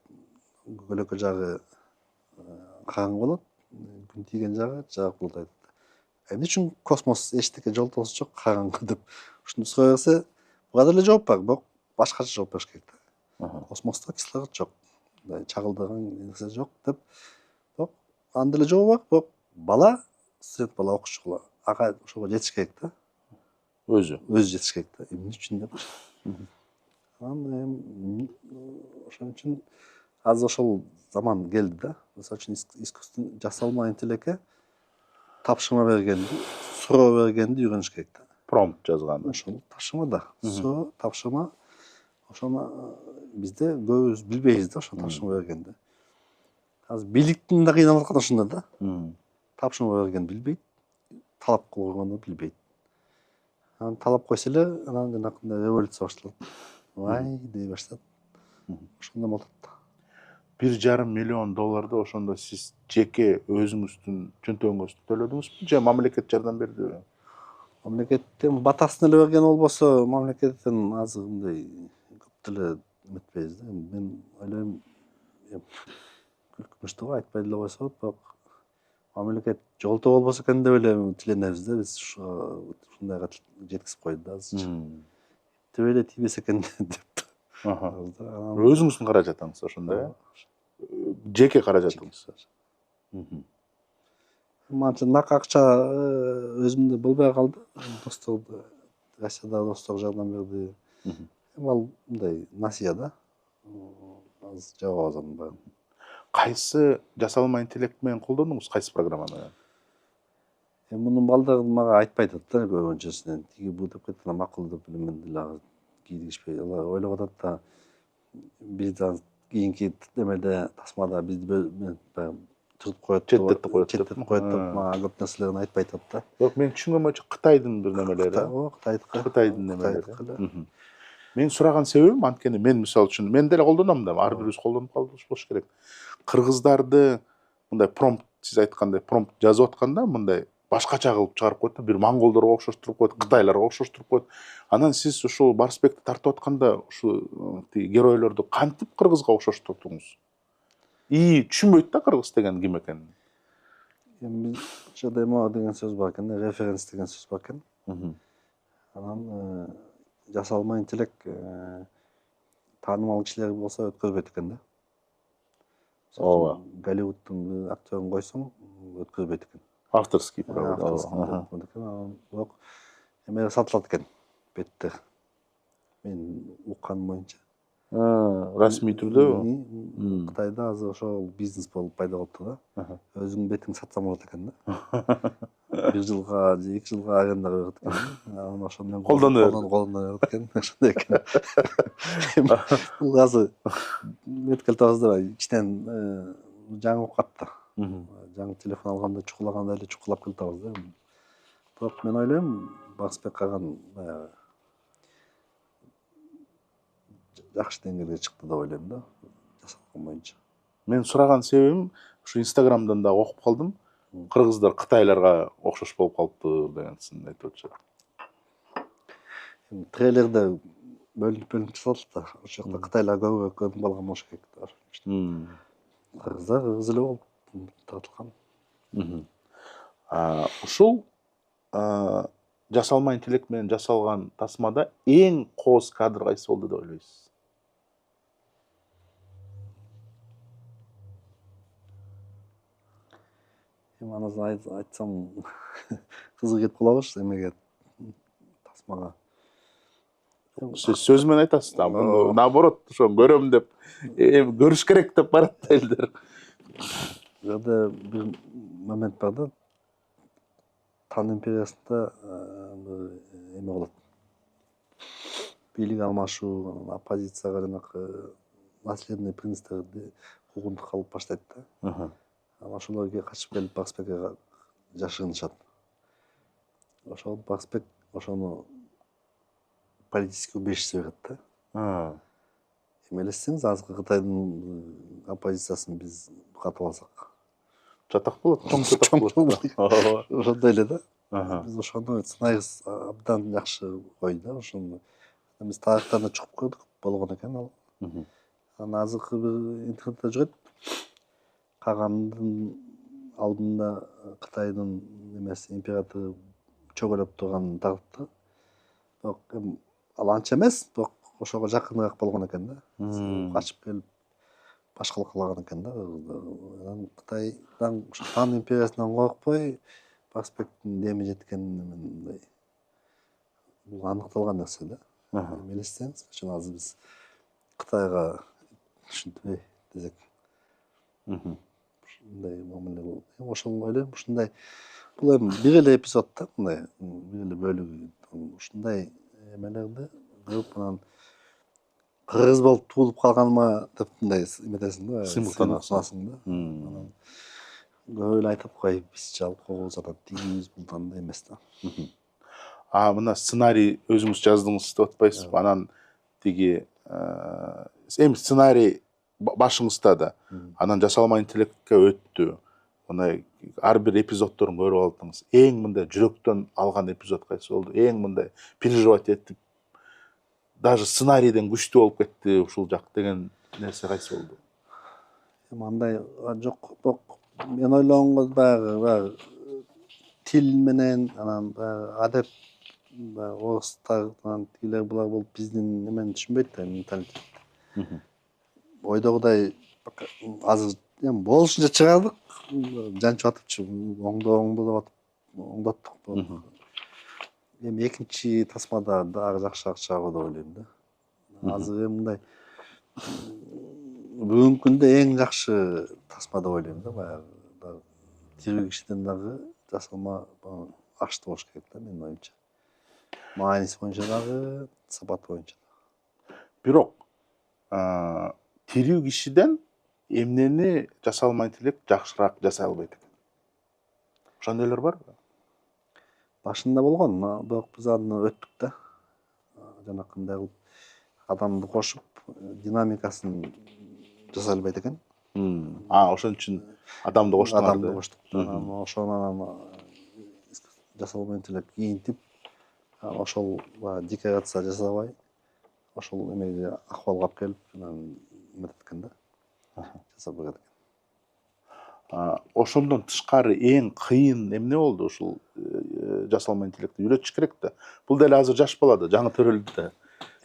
Көлөкө жагы караңгы болот, күн тийген жагы жарык болот айтат. Эмне үчүн космос эчтеке жолтосу жок, караңгы деп ушуну суроо берсе, буга деле жооп бар, бирок башкача жооп бериш керек да. Космосто кислород жок, мындай чагылдаган нерсе жок деп. Бирок анын деле жообу бар, бирок бала, студент бала окуучу ага ошого жетиш керек да. Өзү жетиш керек да. Эмне үчүн деп. Анан ошон үчүн азыр ошол заман келди да. Мисалы үчүн искусственный жасалма интеллектке тапшырма бергенди, суроо бергенди үйрөнүш керек да. промпт жазган. Ошол тапшырма да. Суроо, тапшырма. Ошону бизде көбүбүз билбейбиз да, ошо тапшырма бергенди. Азыр бийликтин да кыйналып атканы ошондо да. Тапшырма берген билбейт, талап койгонду билбейт. Анан талап койсо эле, анан жанакындай революция башталат. Вай дей баштат. Ошондо болот да. $1,5 миллион ошондо сиз жеке өзүңүздүн чөнтөгүңүздү төлөдүңүзбү же мамлекет жардам бердиби? Мамлекеттен батасын эле берген болбосо, мамлекеттен азыр мындай көп деле эметпейбиз да. Мен ойлойм, күлкүнүчтүү го айтпай деле койсо болот, бирок мамлекет жолтоо болбосо экен деп эле тиленебиз да. Биз ушундайга жеткизип койду да азырчы. Деп эле тийбесе экен деп. Өзүңүздүн каражатыңыз ошондо, жеке каражатыңыз. Манча нак акча өзүмдө болбой калды. Достук Россияда достук жардам берди. Ал мындай насыя да. Аз жаба азам бар. Кайсы жасалма интеллект менен колдондуңуз, кайсы программаны? Мунун балдары мага айтпайт да көбүнчөсүнөн. Тиги бу деп кетти, макул деп билем деле кийдигишпей. Алар ойлоп атат да бизде кийинки эмеде тасмада бизди түрүп коет, Четтетип коет деп. четтетип коет деп мага көп нерселерин айтпай атат да. Бирок мен түшүнгөн боюнча Кытайдын бир немелери. Кытайдын немелери. Мен сураган себебим анткени мен мисалы үчүн мен деле колдоном да, ар бирибиз колдонуп калдык болуш керек. Кыргыздарды мындай промпт, сиз айткандай промпт жазып атканда мындай башкача кылып чыгарып коет да, бир монголдорго окшоштуруп коет, кытайларга окшоштуруп коет. Анан сиз ушул Барсбекти тартып атканда ушу геройлорду кантип кыргызга окшоштурдуңуз? Түшүнбөйт да кыргыз деген ким экенин. Эми ошо демо деген сөз бар экен, референс деген сөз бар экен. Анан жасалма интеллект таанымал кишилер болсо өткөзбөйт экен да. Ооба. Голливудтун актерин койсоң өткөзбөйт экен. Авторский право. Бирок эме сатылат экен бетте. Мен укканым боюнча. Расмий түрдө. Кытайда азыр ошол бизнес болуп пайда болуптур да. Өзүңдүн бетиңди сатсаң болот экен да. 1 жылга же 2 жылга арендага берет экен. Анан ошо менен колдоно берет экен. Ошондой экен. Бул азыр меткел табызда ичинен жаңы укат да. Жаңы телефон алганда чукулагандай эле чукулап келтабыз да. Бирок мен ойлойм, Барсбек каган жакшы деңгээлге чыкты деп ойлойм да, жасалган боюнча. Мен сураган себебим ушу Инстаграмдан да окуп калдым. Кыргыздар кытайларга окшош болуп калыптыр дегенсин айтып атышат. Трейлерде бөлүнүп чыгат да. Ошол жакта кытайлар көбүрөөк көрүнүп калган болуш керек да. Кыргыздар кыргыз эле болуп тартылган. Ушул жасалма интеллект менен жасалган тасмада эң кооз кадр кайсы болду деп ойлойсуз? Аны айтсам кызык кетип калабыз эмеге тасмага. Сиз сөз менен айтасыз да. Наоборот, ошо көрөм деп, көрүш керек деп барат элдер. Жерде бир момент бар да. Тан империясында эме болот. Бийлик алмашуу, оппозицияга жанакы наследный принцтерди куугунтук алып баштайт да. Ошолорго качып келип Барсбекке жашырынышат. Ошол Барсбек ошону политический убежище берет да. Эмелесеңиз, азыркы Кытайдын оппозициясын биз катып алсак. Чатак болот, чоң чатак болот. Ошондой эле да. Биз ошону сценарийибиз абдан жакшы койду да. Ошону биз тарыхтан да чугуп көрдүк, болгон экен ал. Анан азыркы бир интернетте жүрөт. Кагандын алдында Кытайдын эмеси императору чөгөлөп турган тартты. Бирок ал анча эмес, бирок ошого жакыныраак болгон экен да. Качып келип башкалакалаган экен да. Анан Кытайдан Тан империясынан коркпой Барсбектин деми жеткен мындай бул аныкталган нерсе да. Элестеңиз, качан азыр биз Кытайга ушинтпей десек. Ушундай мамиле болот. Ошол ойлойм, ушундай бул эми бир эле эпизод да, мындай бир эле бөлүгү. Ушундай эмелерди көрүп анан кыргыз болуп туулуп калганыма деп мындай эметесиң да, сыймыктанасың да. Анан көп эле айтып коюп, биз жалп кобуз анан тигибиз бул андай эмес да. Мына сценарий өзүңүз жаздыңыз деп атпайсызбы? Анан тиги эми сценарий башыңызда да. Анан жасалма интеллектке өттү. Мындай ар бир эпизоддорун көрүп алдыңыз. Эң мындай жүрөктөн алган эпизод кайсы болду? Эң мындай переживать этип, даже сценарийден күчтүү болуп кетти ушул жак деген нерсе кайсы болду? Эми андай жок. Мен ойлогонго баягы тил менен анан баягы адеп, орустар анан тигилер булар болуп биздин эмени түшүнбөйт да, менталитет. Ойдогудай азыр эми болушунча чыгардык, жанчып атыпчы, оңдо деп атып оңдоттук. Эми экинчи тасмада дагы жакшыраак чыгабы деп ойлойм да. Азыр эми мындай бүгүнкү күндө эң жакшы тасма деп ойлойм да, баягы тирүү кишиден дагы жасалма акчты болуш керек да, менин оюмча. Мааниси боюнча дагы, сапаты боюнча. Бирок тирүү кишиден эмнени жасалма интеллект жакшыраак жасай албайт экен? Ошондойлор барбы? Башында болгон, бирок биз аны өттүк да. Жанакындай кылып адамды кошуп, динамикасын жасай албайт экен. Ошон үчүн адамды коштуңар Адамды да. коштук. Ошонан жасалма интеллект кийинтип, ошол декорация жасабай, ошол эмеге акыбалга алып келип, эметет экен да. Жасап берет экен. Ошондон тышкары эң кыйын эмне болду ушул жасалма интеллектти үйрөтүш керек да. Бул деле азыр жаш бала да, жаңы төрөлдү да.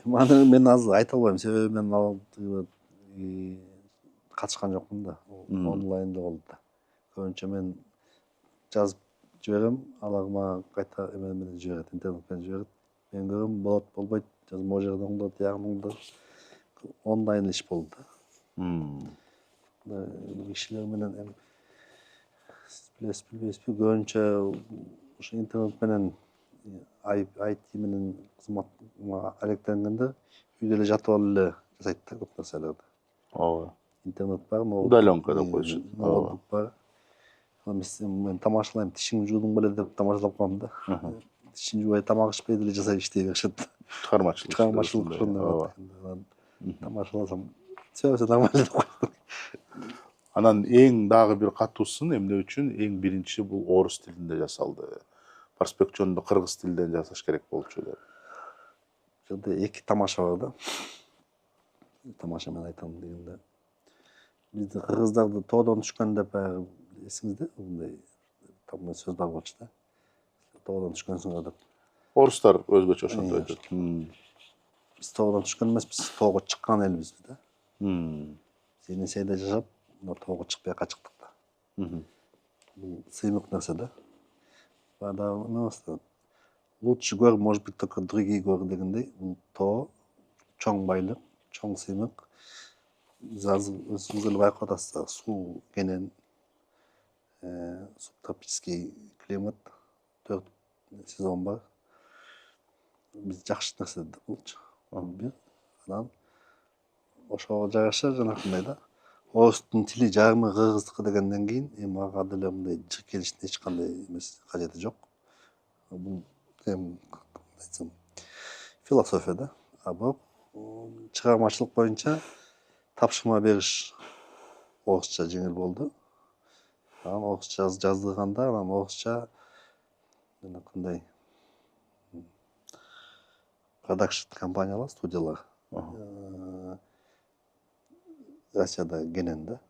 Аны мен азыр айта албайм, себеби мен ал катышкан жокмун да. Онлайнда болду да. Көбүнчө мен жазып жиберем, алар мага кайта эме менен жиберет, интернет менен жиберет. Мен көрөм, болот, болбойт, могу жерде оңдот, тиягын оңдот. Онлайн иш болду да. Кишилер менен эми билесизби, көбүнчө ошо интернет менен IT менен кызмат алектенгенде үйдө эле жатып алып эле жасайт да көп нерселерди. Ооба. Интернет бар, Удаленка деп коюшат. ноутбук бар. Мен тамашалайм, тишиңди жуудуң беле деп тамашалап коем да. Тишин жуубай тамак ичпей деле жасай иштей беришет. Чыгармачылык ошондой. Тамашаласам, все нормально деп коет. Анан эң дагы бир катуусун эмне үчүн эң биринчи бул орус тилинде жасалды. Перспектионду кыргыз тилинен жасаш керек болчу деп. Жерде эки тамаша бар да. Тамаша мен айтам дегенде. Бизде кыргыздарды тоодон түшкөн деп баягы эсиңизде, мындай там сөз бар болчу да. Тоодон түшкөнсүңөр деп. Орустар өзгөчө ошондой айтат. Биз тоодон түшкөн эмеспиз, тоого чыккан элбиз да. Енисейде жашап, тоого чыкпай качыктык да. Бул сыймык нерсе да. Лучше гор, может быть, только другие горы дегендей. Бул тоо, чоң байлык, чоң сыймык. Өзүңүз эле байкап атасыздар, суу кенен, субтропический климат, 4 сезон бар. Биз жакшы нерсе да булчу. Анан ошого жараша жанакындай да. Орустун тили жарымы кыргыздыкы дегенден кийин эми ага деле мындай жиркелиштин эч кандай эмеси кажети жок. Бул эми айтсам философия да. Бирок чыгармачылык боюнча тапшырма бериш орусча жеңил болду. Анан орусча жаздырганда, анан орусча жанакындай продакшн компаниялар, студиялар Россияда кенен да.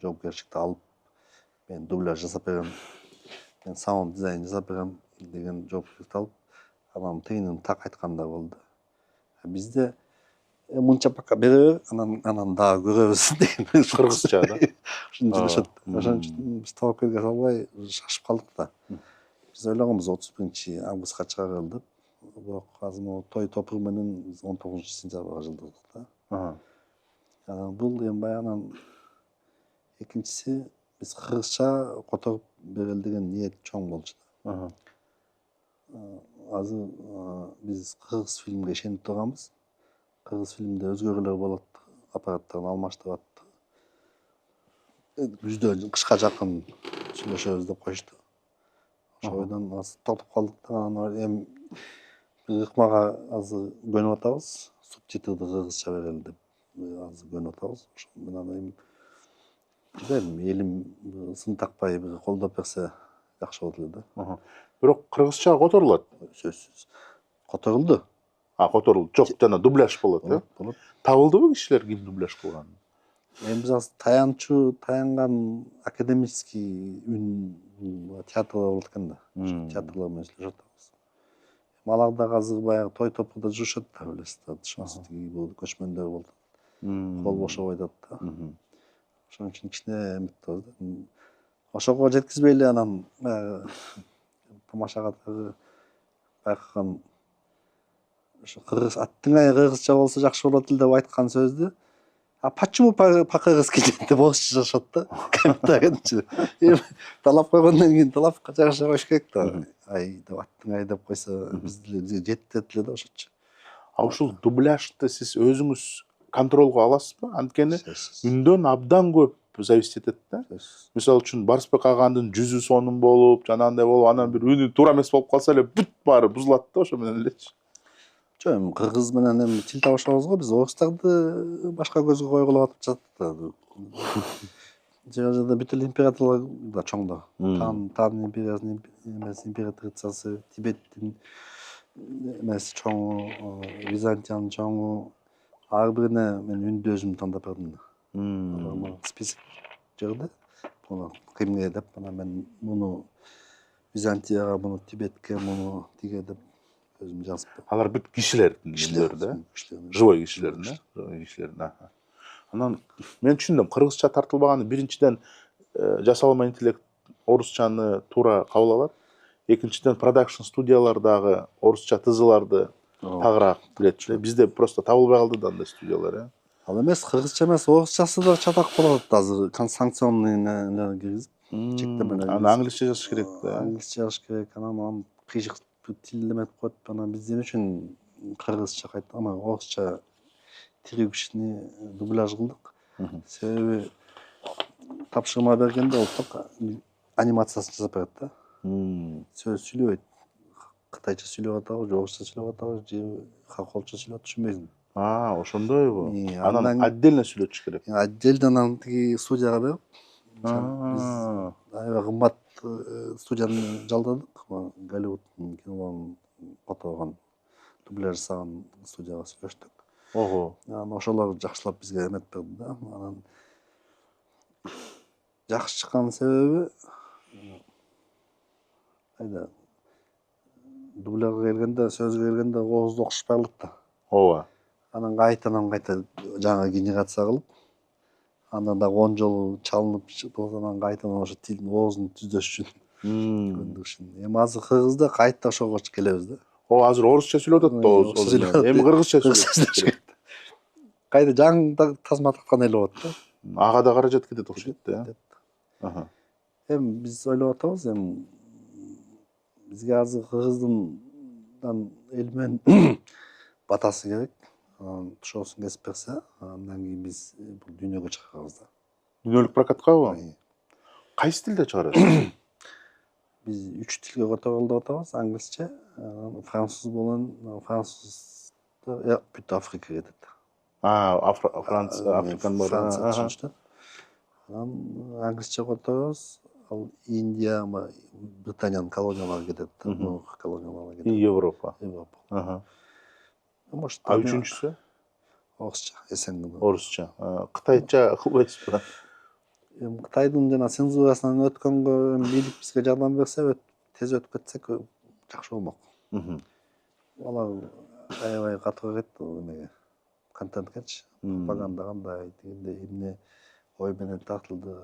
Жоопкерчиликти алып, мен дубляж жасап берем, мен саунд дизайн жасап берем деген жоопкерчиликти алып, анан тыйынын так айткандар болду. Бизде мынча пока бере бер, анан дагы көрөбүз деген Кыргызча да. ушинтип жүрүшөт. Ошон үчүн биз тоопкерге салбай шашып калдык да. Биз ойлогонбуз 31-августка чыгаралы деп. Бирок азыр могу той топур менен 19-сентябрга жылдырдык да. Бул эми баягынан экинчиси биз кыргызча которуп берели деген ниет чоң болчу да. Азыр биз кыргыз фильмге ишенип турганбыз. Кыргыз фильмде өзгөрүүлөр болот, аппараттарын алмаштырып атты. Күздө кышка жакын сүйлөшөбүз деп коюшту. Ошол ойдон азыр токтоп калдык да. Анан эми ыкмага азыр көнүп атабыз, субтитрди кыргызча берели деп азыр көнүп атабыз. Ошол менен эми билбейм, элим сын такпай бир колдоп берсе жакшы болот эле да. Бирок кыргызча которулат. Сөзсүз. Которулду. Которулду. Жок, жана дубляж болот, Болот. Табылдыбы кишилер ким дубляж кылган? Эми биз азыр таянган академический үн театрлар болот экен да. Театрлар менен сүйлөшүп атабыз. Алар дагы азыр баягы той топурда жүрүшөт да, билесиздер. Бул көчмөндөр болду. Кол бошоп айтат да. Ошон үчүн кичине үмүттөбүз да. Ошого жеткизбей эле анан баягы тамашага дагы байкаган ошо кыргыз аттың аягы кыргызча болсо жакшы болот эле деп айткан сөздү а почему по-кыргызски деп орусча жазышат да комментарийчи. Талап койгондон кийин талапка жараша коюш керек да. Ай деп аттың ай деп койсо бизге жетет эле да ошочу. А ушул дубляжды сиз өзүңүз контролго аласызбы? Анткени үндөн абдан көп зависит этет да. Мисалы үчүн Барысбек агандын жүзү сонун болуп, жанагындай болуп, анан бир үнү туура эмес болуп калса эле бүт баары бузулат да ошо менен элечи. Жок, эми кыргыз менен эми тил табышабыз го, биз орустарды башка көзгө койгула атып жатат да. Жерде бүт эле императорлор да чоң да. Тан империясынын императрицасы, Тибеттин эмеси чоңу, Византиянын чоңу, ар бирине мен үндү өзүм тандап бердим да. Список жерде буну кимге деп анан мен муну Византияга, муну Тибетке, муну тиге деп өзүм жазып бердим. Алар бүт кишилердин үндөрү да. Живой кишилердин да. Живой кишилердин. Анан мен түшүндүм, кыргызча тартылбаганы биринчиден жасалма интеллект орусчаны туура кабыл алат. Экинчиден продакшн студиялар дагы орусча тызыларды тагыраак билет. Бизде просто табылбай калды да андай студиялар. Ал эмес, кыргызча эмес, орусчасы да чатак болот азыр. Санкционный нелер киргизип, чектеmelер. Аны англисче жазыш керек да. Англисче жазыш керек. Анан кыйшык тил эметип коет. Анан биз эмне үчүн кыргызча кайта, ама орусча тирүү кишини дубляж кылдык. Себеби тапшырма бергенде улуттук анимациясын жасап берет да. Сөз сүйлөбөйт. Кытайча сүйлөп атабы, же орусча сүйлөп атабы, же хаколча сүйлөп түшүнбөйсүң. Ошондойбу? Анан отдельно сүйлөтүш керек. Отдельно анан тиги студияга берип, биз аябай кымбат студияны жалдадык. Голливудтун кинолорун которгон, дубляж жасаган студияга сүйлөштүк. Ого. Анан ошолор жакшылап бизге эметип берди да. Анан жакшы чыккан себеби айда дубляжга келгенде, сөзгө келгенде оозду окшошпай калат да. Ооба. Анан кайта жаңы генерация кылып, андан да 10 жолу чалынып болсо анан кайтадан ошо тилдин оозун түздөш үчүн көндүк үчүн. Эми азыр кыргызда кайта ошого келебиз да. Азыр орусча сүйлөп атат да ооз. Эми кыргызча сүйлөп керек. Кайта жаңы тазма тарткан эле болот да. Ага да каражат кетет окшойт да. Эми биз ойлоп атабыз, эми бизге азыр кыргыздын эл менен батасы керек. Тушоосун кесип берсе, андан кийин биз бул дүйнөгө чыгарабыз да. Дүйнөлүк прокаткабы? Кайсы тилде чыгарасыз? Биз 3 тилге которголуп атабыз. Англисче, француз болон, французда бүт Африка кетет. Африкан бар. Франция түшүнүштү. Анан англисче которобуз. Ал Индия, Британиянын колониялары кетет. Колониялары кетет. Европа. Европа. А үчүнчүсү? Орусча, эсенгин. Орусча. Кытайча кылбайсызбы? Эми Кытайдын жана цензурасынан өткөнгө бийлик бизге жардам берсе, тез өтүп кетсек жакшы болмок. Алар аябай катуу кетти эмеге. Контенткечи, пропаганда кандай, тигиндей эмне ой менен тартылды.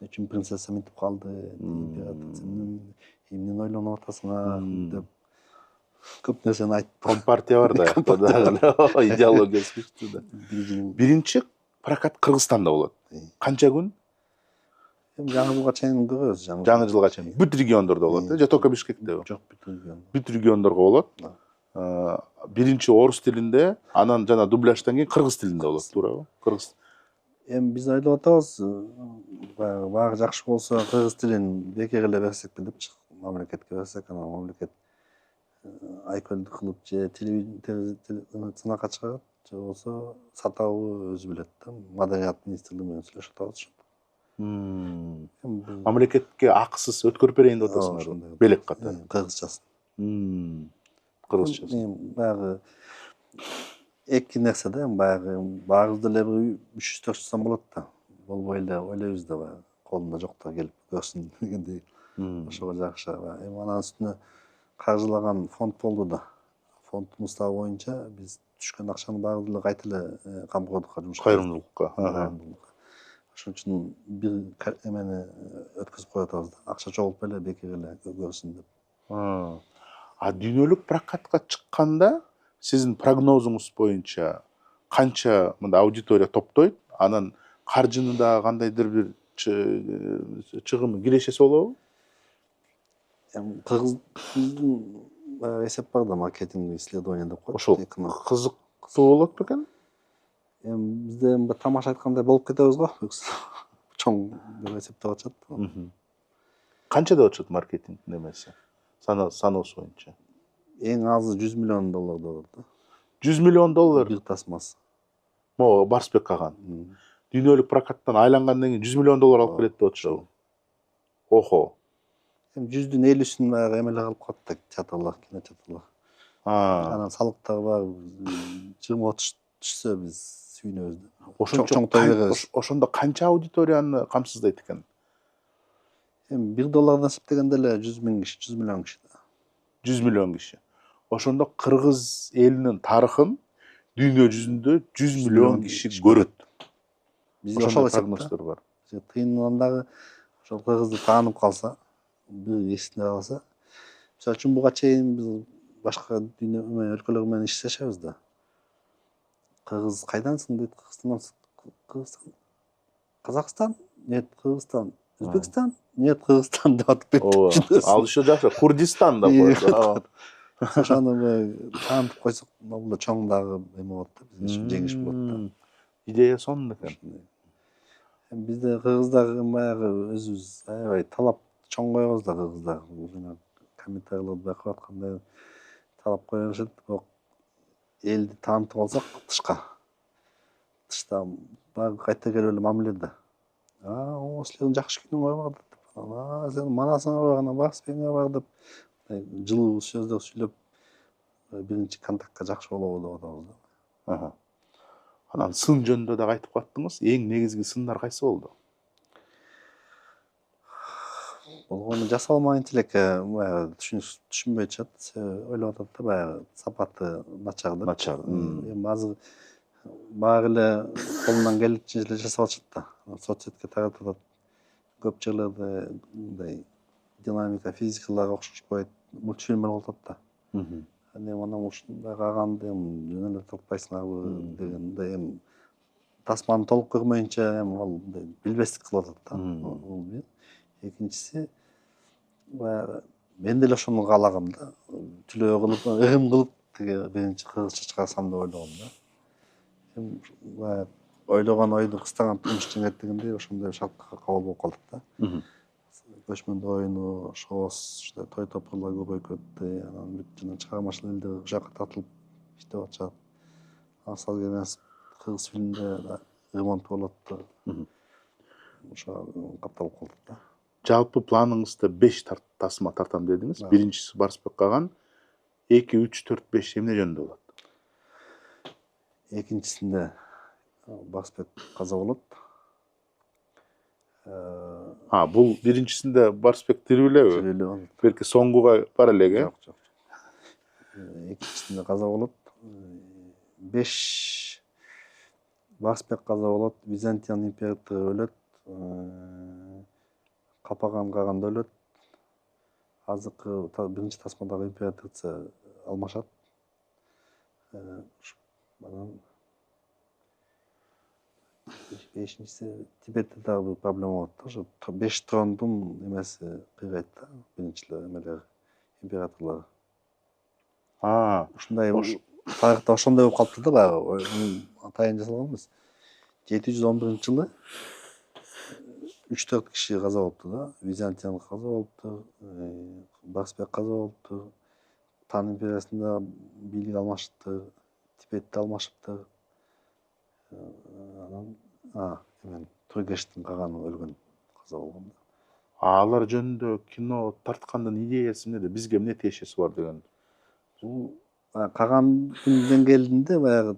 Үчүн принцесса мынтип калды, императрица эмнени ойлонуп атасың деп көп нерсени айтып. Компартия бар да. Идеологиясы күчтүү да. Биринчи прокат Кыргызстанда болот. Канча күн? Эми жаңы жылга чейин көрөбүз. Жаңы жылга чейин. Бүт региондордо болот, же только Бишкектеби? Жок, бүт регион. Бүт региондорго болот. Биринчи орус тилинде, анан жана дубляждан кийин кыргыз тилинде болот, туурабы? Кыргыз. Эми биз ойлоп атабыз, баары жакшы болсо кыргыз тилин бекер эле берсекпи деп мамлекетке берсек, анан мамлекет айкөлдү кылып же сынакка чыгарат, же болсо сатабы өзү билет да. Маданият министрлиги менен сүйлөшүп атабыз. Мамлекетке акысыз өткөрүп берейин деп атасың ошондой. Белек ката. Кыргызчасын. Кыргызчасын. Баягы эки нерсе да, баягы баарыбыз деле 300-400 сом болот да. Болбой эле ойлойбуз да, колунда жокто келип көрсүн дегендей. Ошого жакшы. Эми анын үстүнө каржылаган фонд болду да. Фонддун уставы боюнча биз түшкөн акчаны баары деле кайта эле камкордукка жумшайбыз. Кайрымдуулукка. Ошон үчүн бир эмени өткөзүп коюп атабыз да. Акча чогултуп эле бекер эле көрсүн деп. Дүйнөлүк прокатка чыкканда сиздин прогнозуңуз боюнча канча мындай аудитория топтойт? Анан каржыны да кандайдыр бир чыгымы кирешеси болобу? Кыргыздын эсеп бар да, маркетинг исследование деп коет. Ошол кызыктуу болот бекен? Бизде тамаша айткандай болуп кетебиз го. Чоң деп эсептеп атышат. Канча деп атышат маркетинг немеси? Саноосу боюнча. Эң азы $100 миллион деп атат да. $100 миллион Бир тасмасы. могу Барсбек каган. Дүйнөлүк прокаттан айлангандан кийин $100 миллион алып келет деп атышабы? Охо. 100-дün 50-син баягы эмеле калып калат да, театрлар, кинотеатрлар. Анан салыктар бар, 20-30 түшсө биз сүйүнөбүз да. Ошончо ошондо канча аудиторияны камсыздайт экен? $1 эсептегенде эле 100 миллион киши да. 100 миллион киши. Ошондо кыргыз элинин тарыхын дүйнө жүзүндө 100 миллион киши көрөт. Бизде ошол прогноздор бар. Тыйынынан дагы ошол кыргызды таанып калса, бир эсинде калса, мисалы үчүн буга чейин биз башка дүйнө өлкөлөр менен иштешебиз да. Кыргыз кайдансың дейт, Кыргызстан. Казакстан? Нет, Кыргызстан. Өзбекстан? Нет, Кыргызстан деп атып кетти. Ал иши жакшы, Курдистан деп коет. Ошону таанып койсок, бул чоң дагы эме болот да, бизге жеңиш болот да. Идея сонун экен. Бизде кыргыздар баягы өзүбүз аябай талап чоң коебуз да, кыргыздар. Комментарийлерди байкап аткандай талап кое беришет, бирок элди таанытып алсак тышта баары кайта келип эле мамиле да. Силердин жакшы киноңор бар деп. Сен манасыңа бар, анан Барсбегиңе бар деп жылуу сөздөр сүйлөп биринчи контактка жакшы болобу деп атабыз да. Анан сын жөнүндө да айтып каттыңыз. Эң негизги сындар кайсы болду? Болгону жасалмайынча элекке баягы түшүнбөй атышат, ойлоп атат да, баягы сапаты начар деп. Начар. Эми азыр баары эле колунан келишинче эле жасап атышат да. Соцсетке таратып атат. Көп жерлерде мындай динамика, физикаларга окшошпойт, мультфильмдер болуп атат да. Анан ушундай каганды жөн эле тартпайсыңарбы дегенде эми тасманы толук көрмөйүнчө эми ал билбестик кылып атат да. Бул бир. Экинчиси баягы мен деле ошону каалагам да. Түлөө кылып, ырым кылып тиги биринчи кыргызча чыгарсам деп ойлогом да. Эми баягы ойлогон ойду кыстаган турмуш жеңет дегендей ошондой шартка кабыл болуп калдык да. Көчмөндөр оюну, шоос, той топурлар көбөйүп кетти. Анан бүт жана чыгармачыл элдер ошол жака тартылып иштеп атышат. Асал эмес кыргыз фильмде да ремонт болот да. Ошо капталып калдык да. Жалпы планыңызда 5 тасма тартам дедиңиз. Биринчиси Барсбек каган, 2, 3, 4, 5 эмне жөнүндө болот? Экинчисинде Барсбек каза болот. Бул биринчисинде Барсбек тирүү элеби? Белки соңгуга бар элеги? Жок. Экинчисинде каза болот. 5 Барсбек каза болот, Византиян императору өлөт, Капаган каганда өлөт. Азыркы биринчи тасмадагы императрица алмашат. Анан бешинчиси Тибетте дагы бир проблема болот да. Ошо 5 трондун эмеси кыйгайт да, биринчилер эмелер, императорлор. Ушундай тарыхта ошондой болуп калыптыр да баягы. Атайын жасалган эмес. 711-жылы 3-4 киши каза болуптур да. Византиян каза болуптур, Барсбек каза болуптур. Тан империясында бийлик алмашыптыр, Тибетте алмашыптыр. Анан Тургештин каганы өлгөн, каза болгон. Алар жөнүндө кино тарткандын идеясы эмнеде? Бизге эмне тиешеси бар деген? Бул кагандын деңгээлинде баягы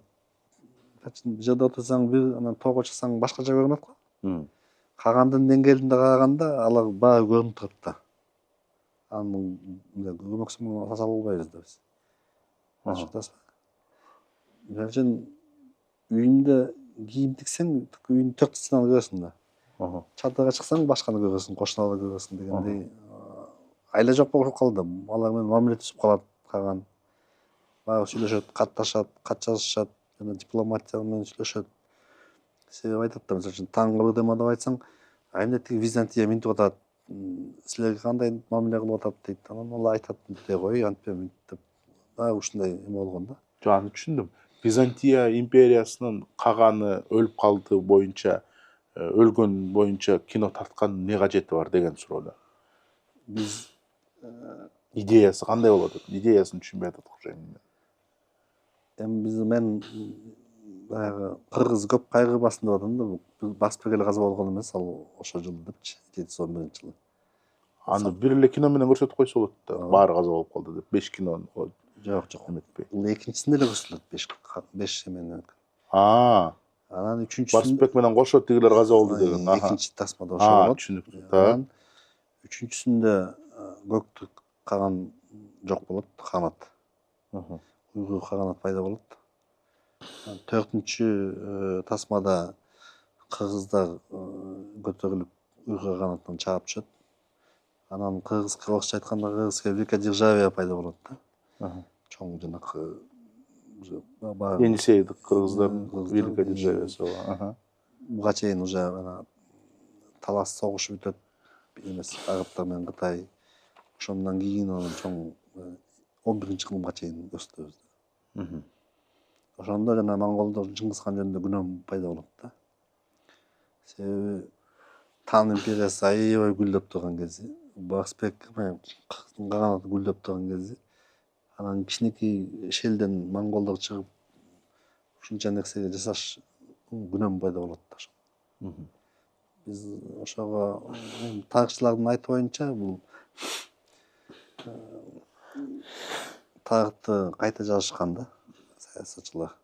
жерде отурсаң бир, анан тоого чыксаң башкача көрүнөт го. Кагандын деңгээлинде караганда алар баары көрүнүп турат да. Анын көмөксүн аса албайбыз да биз. Мисалы үчүн үйүндө кийим тиксең, үйүнүн 4 стенасын көрөсүң да. чатырга чыксаң башканы көрөсүң, кошуналарды көрөсүң дегендей айла жок болуп калды. Алар менен мамиле түзүп калат каган. Баягы сүйлөшөт, катташат, кат жазышат, жана дипломатия менен сүйлөшөт. Себеби айтат да, мисалы үчүн таңкы бирдеме деп айтсаң, эмне тиги Византия минтип атат, силерге кандай мамиле кылып атат дейт. Анан алар айтат, мынтип кой, антпе мынтип деп. Баягы ушундай эме болгон да. Жок, аны түшүндүм. Византия империясынын каганы өлүп калды боюнча, өлгөн боюнча кино тарткан эмне кажети бар деген суроо да. Биз Идеясы кандай болот? Идеясын түшүнбөй атат окшойм мен. эми мен баягы кыргыз көп кайгырбасын деп атам да. Басып эле каза болгон эмес ал ошол жылы депчи, 711-жылы. Аны бир эле кино менен көрсөтүп койсо болот да. Баары каза болуп калды деп 5 кино Жок, жок. эметпей. Бул экинчисинде эле көрсөтүлөт 5 эменен. Анан үчүнчүсүндө Барсбек менен кошо тигилер каза болду деген. экинчи тасмада ошо болот. Түшүнүктүү. Анан үчүнчүсүндө көктү каган жок болот, каганат. Уйгур каганат пайда болот. 4-чү тасмада кыргыздар көтөрүлүп уйгур каганатынан чаап түшөт. Анан кыргызга орусча айтканда кыргызга великодержавие пайда болот да. Чоң жанакы Енисейдик кыргыздардын великодержавиясы бар. буга чейин уже талас согуш бүтөт. Эмес арабтар менен Кытай. Ошондон кийин чоң 11-кылымга чейин өстүбүз. Ошондо жана монголдор Чыңгыз хан жөнүндө күнөө пайда болот да. Себеби Тан империясы аябай гүлдөп турган кези, Барсбек менен кыргыздын каганаты гүлдөп турган кези, анан кичинекей шелден монголдор чыгып ушунча нерсеге жасаш күнөө пайда болот да. Биз ошого тарыхчылардын айтуу боюнча бул тарыхты кайта жазышкан да саясатчылар.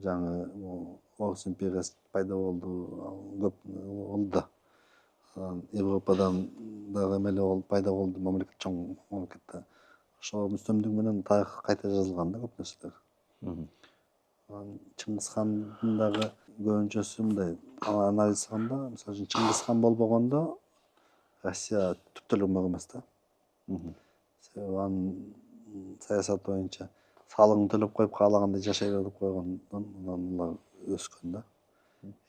Жаңы Орус империясы пайда болду, көп болду да. Европадан дагы эмеле болуп пайда болду, мамлекет чоң мамлекет. Ошол мүстөмдүк менен тарых кайта жазылган да көп нерселер. Чыңгыз хандын дагы көбүнчөсү мындай анализ кылганда, мисалы үчүн Чыңгыз хан болбогондо Россия түптөн эле өмөр эмес да. Себеби анын саясаты боюнча салыгын төлөп коюп каалагандай жашай бер деп койгондон анан улар өскөн да.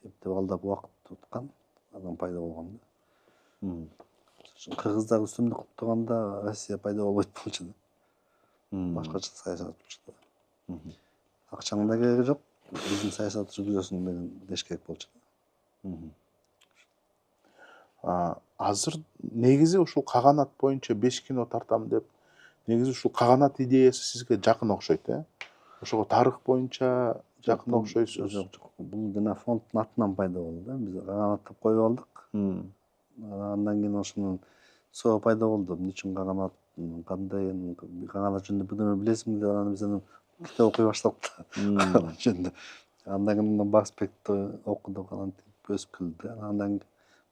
Эптеп алдап убакыт уткан, анан пайда болгон да. Кыргыздар үстөмдүк кылып турганда Россия пайда болбойт болчу да. Башкача саясат болчу да. Акчанын да кереги жок, биздин саясат жүргүзөсүң деген деш керек болчу да. Азыр негизи ушул каганат боюнча 5 кино тартам деп, негизи ушул каганат идеясы сизге жакын окшойт, Ошого тарых боюнча жакын окшойсуз. Жок. Бул жана фонддун атынан пайда болду да. Биз каганат деп коюп алдык. Андан кийин ошонун суроо пайда болду. Эмне үчүн каганат, кандай каганат жөнүндө бирдеме билесиңби деп анан биз китеп окуй баштадык да. Жөнүндө. Андан кийин Барсбекти окудук, анан өсүп келди. Андан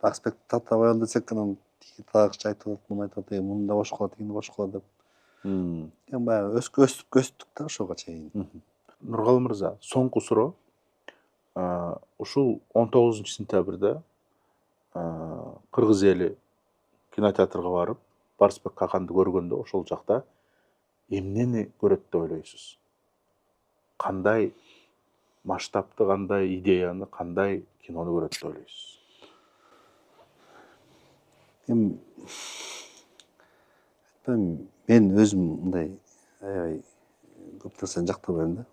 Барсбекти тарта коелу десек, анан тиги тарыхчы айтып атат, муну айтып атат, муну да кошуп кала, тигини кошуп кала деп. Эми баягы өстүк да ошого чейин. Нургал мырза, соңку суроо. Ушул 19-сентябрда кыргыз эли кинотеатрга барып, Барсбек каганды көргөндө ошол жакта эмнени көрөт деп ойлойсуз? Кандай масштабты, кандай идеяны, кандай кинону көрөт деп ойлойсуз? Эми мен өзүм мындай аябай көп нерсени жактырбайм да.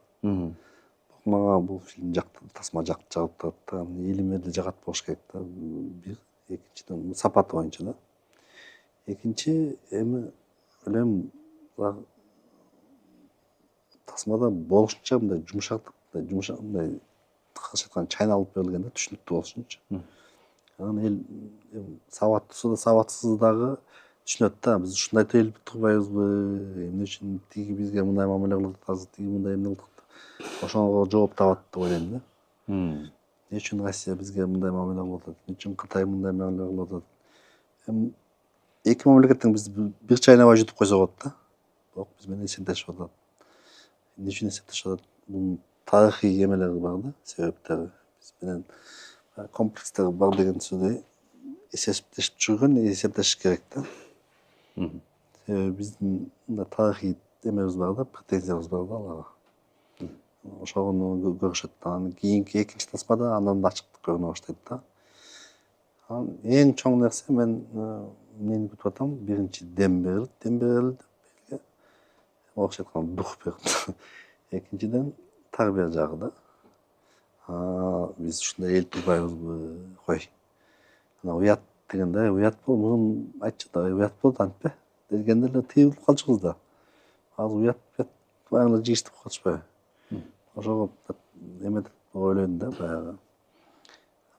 Мага бул фильм тасма жагып турат да, элиме да жагат болуш керек да. Бир, экинчиден сапаты боюнча да. Экинчи эми ойлойм, тасмада болушунча мындай жумшак, мындай кыргызча айтканда чайналып берилген да, түшүнүктүү болушунчу. Анан эл сабаттуусу да сабатсызы дагы түшүнөт да, биз ушундай тыйылып турбайбызбы, эмне үчүн тиги бизге мындай мамиле кылып атат, тиги мындай эмне кылып атат. Ошого жооп табат деп ойлойм да. Эмне үчүн Россия бизге мындай мамиле кылып атат, эмне үчүн Кытай мындай мамиле кылып атат. Эми эки мамлекеттин биз бир чайнабай jutуп койсо болот да. Бирок биз менен эсептешип атат. Эмне үчүн эсептешип атат? Бунун тарыхый эмелери бар да, себептери. Биз менен комплекстер бар деген сөзді есептешіп жүрген, есептеш керек та. Біздің тарихи емеміз бар да, претензиямыз бар да алаға. Ошоны көрүшөт. Анан кийинки экинчи тасмада андан ачыктык көрүнө баштайт да. Эң чоң нерсе мен эмнени күтүп атам? Биринчи дем берилет, элге окшой айтканда дух берилет. Экинчиден тарбия жагы да. Биз ушундай эл турбайбызбы, кой. Ана уят дегенде, уят мурун айтчу да, уят болот антпе? Дегенде эле тыйылып калчубуз да. Азыр уят баягы жигиштип калышпайбы? Ошого эметип ойлойм да баягы.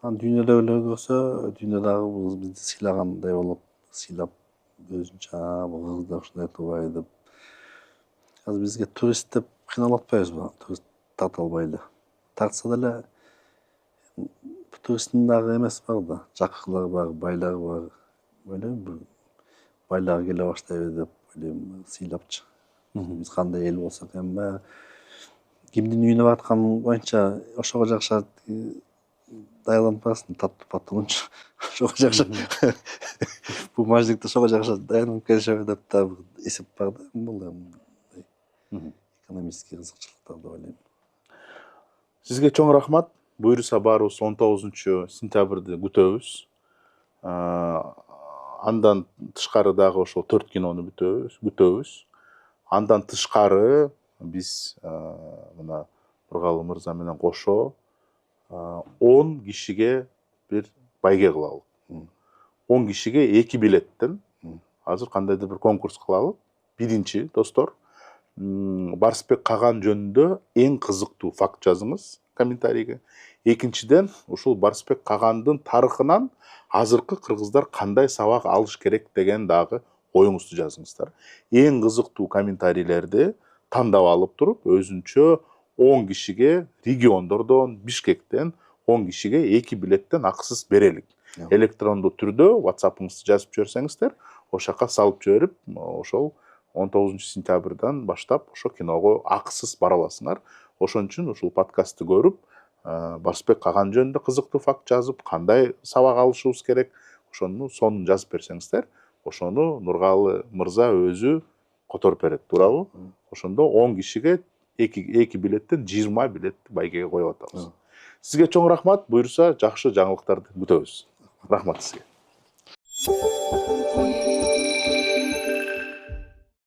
Анан дүйнөдөгүлөр көрсө, дүйнөдөгү бизди сыйлагандай болуп, сыйлап өзүнчө кыздар ушундай турбай деп. Азыр бизге турист деп кыйналып атпайбызбы? Турист тарта албай эле. Тартса деле туристтин дагы эмеси бар да, жакырлары бар, байлары бар. Ойлойм бир байлар келе баштайбы деп ойлойм, сыйлапчы. Биз кандай эл болсок эми кимдин үйүнө бараткан боюнча ошого жакшат даярданып барасың, татуу-паттуунчу. Ошого жакшат. Бумажникти ошого жакшат даярданып келишеби деп да эсеп бар да. Бул эми экономический кызыкчылыктар деп ойлойм. Сизге чоң рахмат. Буюрса баарыбыз 19-сентябрды күтөбүз. Андан тышкары дагы ошол 4 кинону күтөбүз. Андан тышкары биз мына Нургалы мырза менен кошо 10 кишиге бир байге кылалы. 10 кишиге 2 билеттен азыр кандайдыр бир конкурс кылалы. Биринчи, достор, Барсбек Каган жөнүндө эң кызыктуу факт жазыңыз комментарийге. Экинчиден, ушул Барсбек Кагандын тарыхынан азыркы кыргыздар кандай сабак алыш керек деген дагы оюңузду жазыңыздар. Эң кызыктуу комментарийлерди тандап алып туруп, өзүнчө 10 кишиге региондордон, Бишкектен 10 кишиге 2 билеттен акысыз берелик. Электрондуу түрдө WhatsApp-ыңызды жазып жиберсеңиздер, ошол жака салып жиберип, ошол 19-сентябрдан баштап ошо киного акысыз бара аласыңар. Ошон үчүн ушул подкастты көрүп, Барсбек Каган жөнүндө кызыктуу факт жазып, кандай сабак алышыбыз керек, ошону сонун жазып берсеңиздер, ошону Нургалы мырза өзү которуп берет, туурабы? Ошондо 10 кишиге 2 билеттен 20 билетти байгеге коюп атабыз. Сизге чоң рахмат. Буюрса жакшы жаңылыктарды күтөбүз. Рахмат сизге.